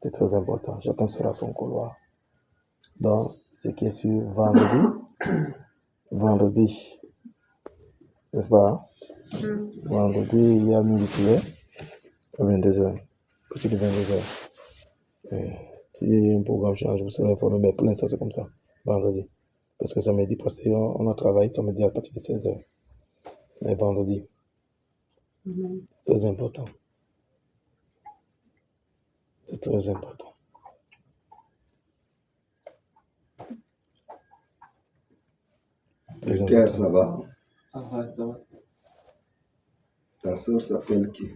C'est très important. Chacun saura son couloir. Donc, ce qui est sur vendredi, n'est-ce pas? Vendredi, il y a une prière à 22h. Petit de 22h. Si un programme change, vous serez informé, mais pour l'instant, c'est comme ça. Vendredi. Parce que samedi passé, on a travaillé samedi à partir de 16h. Mais vendredi. C'est très important. C'est très important. Le cœur, ça va. Ah, ça va. Ta soeur s'appelle qui?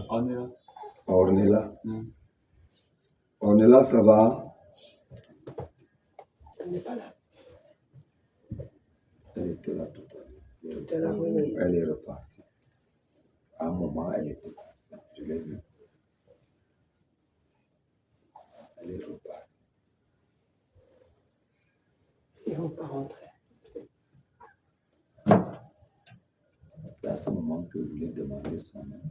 Ornella. Ornella. Ornella, ça va? Elle n'est pas là. Elle était là tout à l'heure. Tout à l'heure, oui. Elle est repartie. À un moment, elle était comme ça. Je l'ai vue. Elle est repartie. Ils ne vont pas rentrer. C'est à ce moment que je voulais demander son nom.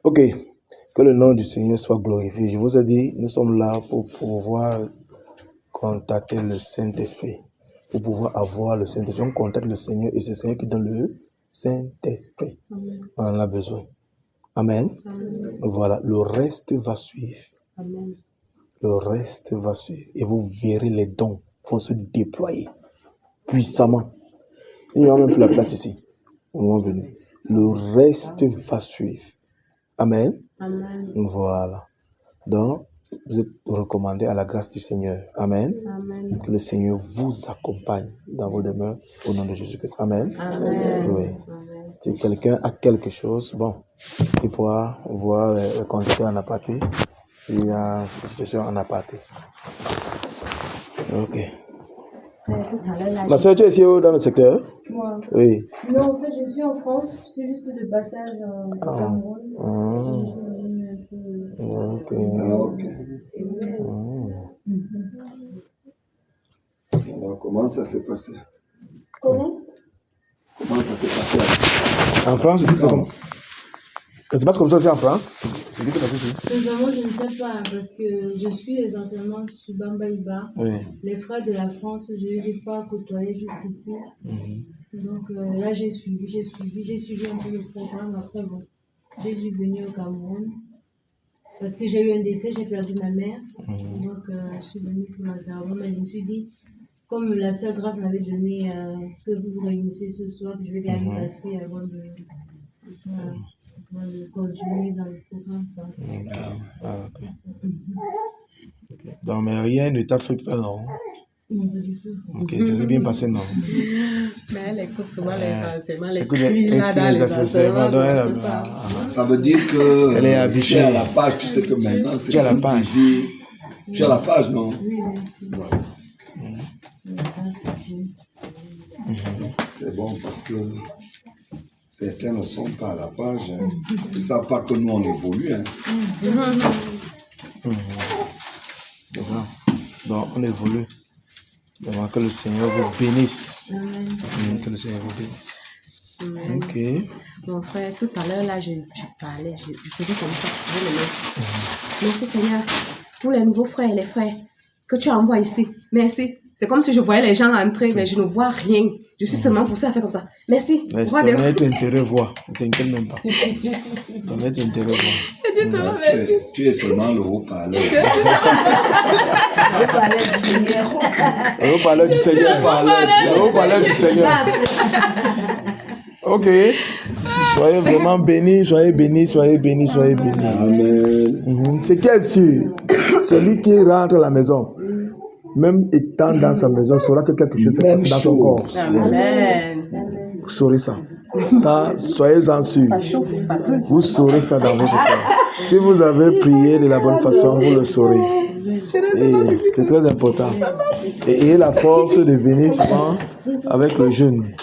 Ok, que le nom du Seigneur soit glorifié. Je vous ai dit, nous sommes là pour pouvoir contacter le Saint-Esprit, pour pouvoir avoir le Saint-Esprit. On contacte le Seigneur et c'est le Seigneur qui donne le Saint-Esprit. On en a besoin. Amen. Voilà, le reste va suivre. Amen. Le reste va suivre. Et vous verrez les dons vont se déployer puissamment. Il n'y aura même plus la place ici, au moment venu. Le reste va suivre. Amen. Amen. Voilà. Donc, vous êtes recommandés à la grâce du Seigneur. Amen. Amen. Que le Seigneur vous accompagne dans vos demeures au nom de Jésus-Christ. Amen. Amen. Oui. Si quelqu'un a quelque chose, bon, il pourra voir le conducteur en aparté. Il y a une situation en aparté. Ok. Ma soeur, tu es ici dans le secteur? Moi. Oui. Non, en fait, je suis en France. Je suis juste de passage au Cameroun. Ok. Alors, comment ça s'est passé? Comment? Comment ça s'est passé? En France, aussi, c'est comme... Ça se passe comme ça aussi en France? C'est qui qui est passé ici? Sincèrement, je ne sais pas, parce que je suis essentiellement sur Bambaïba. Oui. Les frères de la France, je ne les ai pas côtoyés jusqu'ici. Donc là, j'ai suivi un peu le programme. Après, bon, j'ai dû venir au Cameroun. Parce que j'ai eu un décès, j'ai perdu ma mère. Donc, je suis venue pour la Cameroun. Mais je me suis dit, comme la sœur Grâce m'avait donné que vous vous réunissez ce soir, que je vais quand même passer avant de continuer dans le programme. Ok. Donc, mais rien ne t'a fait peur, non? Non, pas du tout. Ok, ça s'est bien passé, non? Mais elle écoute souvent les enseignements, les Écoute, cris là dans les enseignements. Ça veut dire que elle est tu habituée es à la page, tu sais que maintenant c'est tu es à la page. Tu es à la page, non? C'est bon parce que certains ne sont pas à la page. Hein. Ils ne savent pas que nous on évolue. Hein. C'est ça. Donc, on évolue. Donc, que le Seigneur vous bénisse. Que le Seigneur vous bénisse. Ok. Mon frère, tout à l'heure, là, je parlais, je faisais comme ça. Je le mets. Merci Seigneur pour les nouveaux frères et les frères que tu envoies ici. Merci. C'est comme si je voyais les gens entrer, mais je ne vois rien. Je suis seulement poussée à faire comme ça. Merci. Laisse ton être intérêt voir. Ne t'inquiète même pas. Ton être intérêt voir. Je dis seulement merci. Tu es seulement le haut-parleur. Le haut-parleur du Seigneur. Le haut-parleur du Seigneur. Ok. Soyez vraiment bénis, soyez bénis, soyez bénis, soyez bénis. Amen. Ce qui est sûr, celui qui rentre à la maison, même étant dans sa maison, saura que quelque chose s'est passé dans son corps. Amen. Vous saurez ça. Ça, soyez-en sûrs. Vous saurez ça dans votre corps. Si vous avez prié de la bonne façon, vous le saurez. Et c'est très important. Et ayez la force de venir souvent avec le jeûne.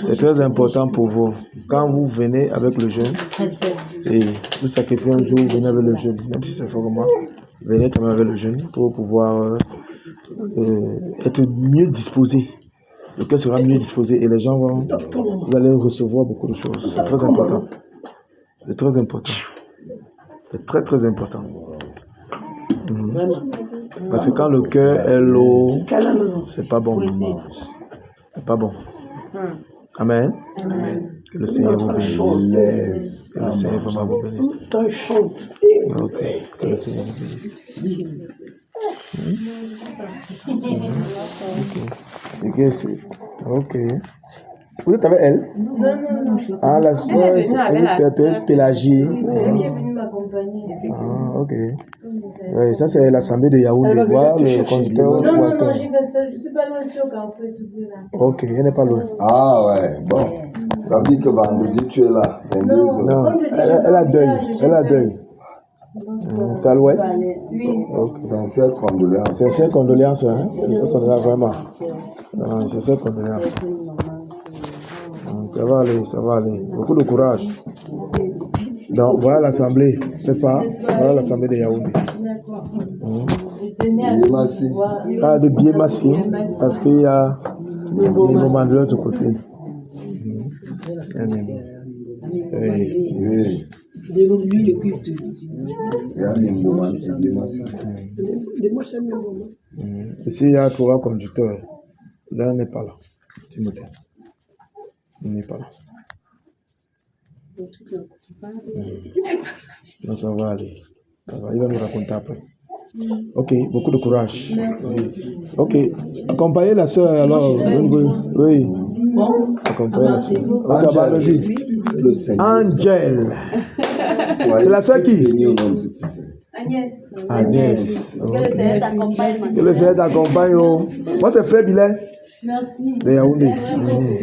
C'est très important pour vous. Quand vous venez avec le jeûne, et vous sacrifiez un jour, vous venez avec le jeûne. Même si c'est fort comment, venez quand même avec le jeûne pour pouvoir être mieux disposé. Le cœur sera mieux disposé et les gens vont, vous allez recevoir beaucoup de choses. C'est très important. C'est très important. C'est très très important. Parce que quand le cœur est lourd, c'est pas bon. C'est pas bon. Amen. Que le Seigneur vous bénisse. Que le Seigneur vraiment vous bénisse. Ok. Que le Seigneur vous bénisse. Ok. Vous êtes avec elle? Non. Ah, la soeur, elle Pélagie. Elle est venue m'accompagner. Ah, ok. Oui, ça c'est l'assemblée de Yaoundé. Voir le conducteur. Non, j'y vais seule. Je ne suis pas loin sur Carrefour et tout là. Ok, elle n'est pas loin. Ah ouais, bon. Ça veut dire que vendredi tu es là. Non, elle a deuil. Elle a deuil. C'est à l'ouest? Oui. Okay. Sincère condoléances. Sincère condoléances, hein? Sincère condoléances, vraiment. Sincère condoléances. Ça va aller, ça va aller. Beaucoup de courage. Donc, voilà l'assemblée, n'est-ce pas? Voilà l'assemblée de Yaoundé. Ah, de Biémassi, parce qu'il y a des moments de l'autre côté. Oui. Lui, écoute. Il y a des moments de Biémassi. Ici, il y a trois conducteurs. Là, on n'est pas là. Timothée. On n'est pas là. Non, ça va aller. Ça va. Il va nous raconter après. Ok, beaucoup de courage. Ok, accompagnez la soeur alors. Oui. Accompagnez la soeur. Ok, Angèle. C'est la soeur qui? Béni au nom de Jésus. Agnès. Agnès. Que le Seigneur t'accompagne. Que le Seigneur t'accompagne. Oh. Moi, c'est Frère Bilet Merci. de Yaoundé.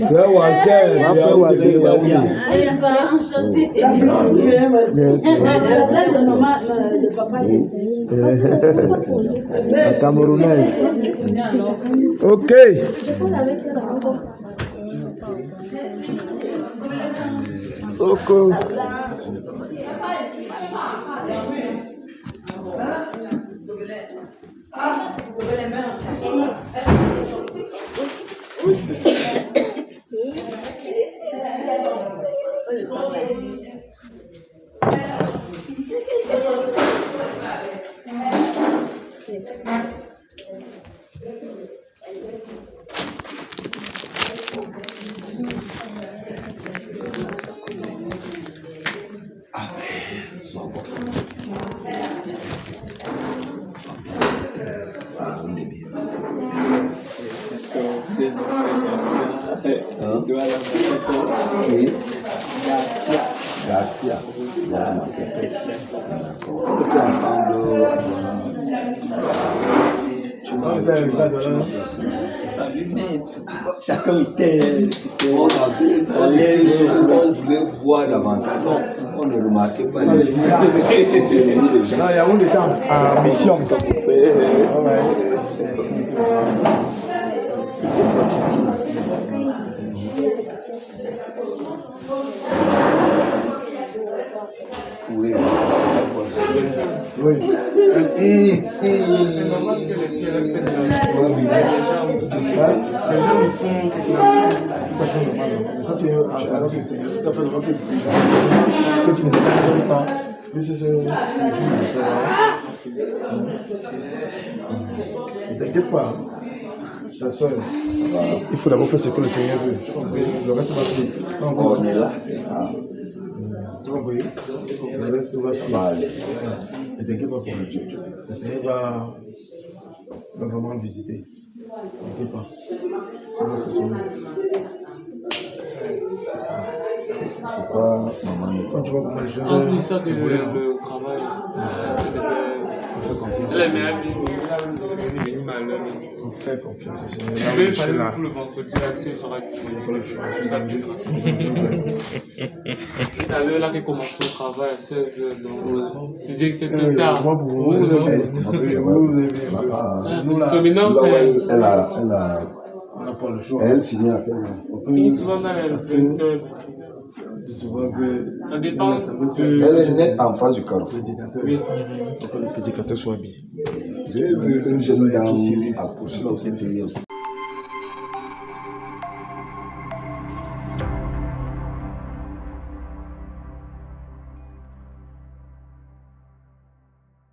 Frère Walter. Ma frère Walter de Yaoundé. Enchanté. Ok. Le maman de papa, La Camerounaise. Ok. Ok. Et Garcia. Voilà ma personne. On était ensemble. Tu Chacun était. On voulait voir davantage. On ne remarquait pas les gens. Non, Yaoundé était en mission. Oui. Oui. C'est normal que les pieds restent dedans. Les gens me font cette nation. Ça, tu alors c'est tout à fait normal que tu ne t'attends pas. Mais c'est ne t'inquiète pas. Ta soeur, il faut d'abord faire ce que le Seigneur veut. Le reste va suivre. On est là, c'est ça. Tu vas voyer? Le reste va suivre. Ne t'inquiète pas pour le Dieu. Le Seigneur va vraiment visiter. Ne t'inquiète pas. Ça va faire son œuvre. Pourquoi maman Quand tu vois comment les choses. En plus, ça que le travail. Elle est meilleure On fait confiance au Seigneur. je vais parler pour le vendredi, là, si elle sera disponible. C'est ça que tu seras. C'est à l'heure là qu'elle commence au travail à 16h. Donc, c'est c'était tard. Nous, on n'a pas le choix. Elle finit à peine. On finit souvent dans les 20h. Souvent que Ça dépend Elle est nette en face du carrefour. Oui. Pour que le prédicateur soit bien. J'ai vu une jeune dame approcher cette télé aussi.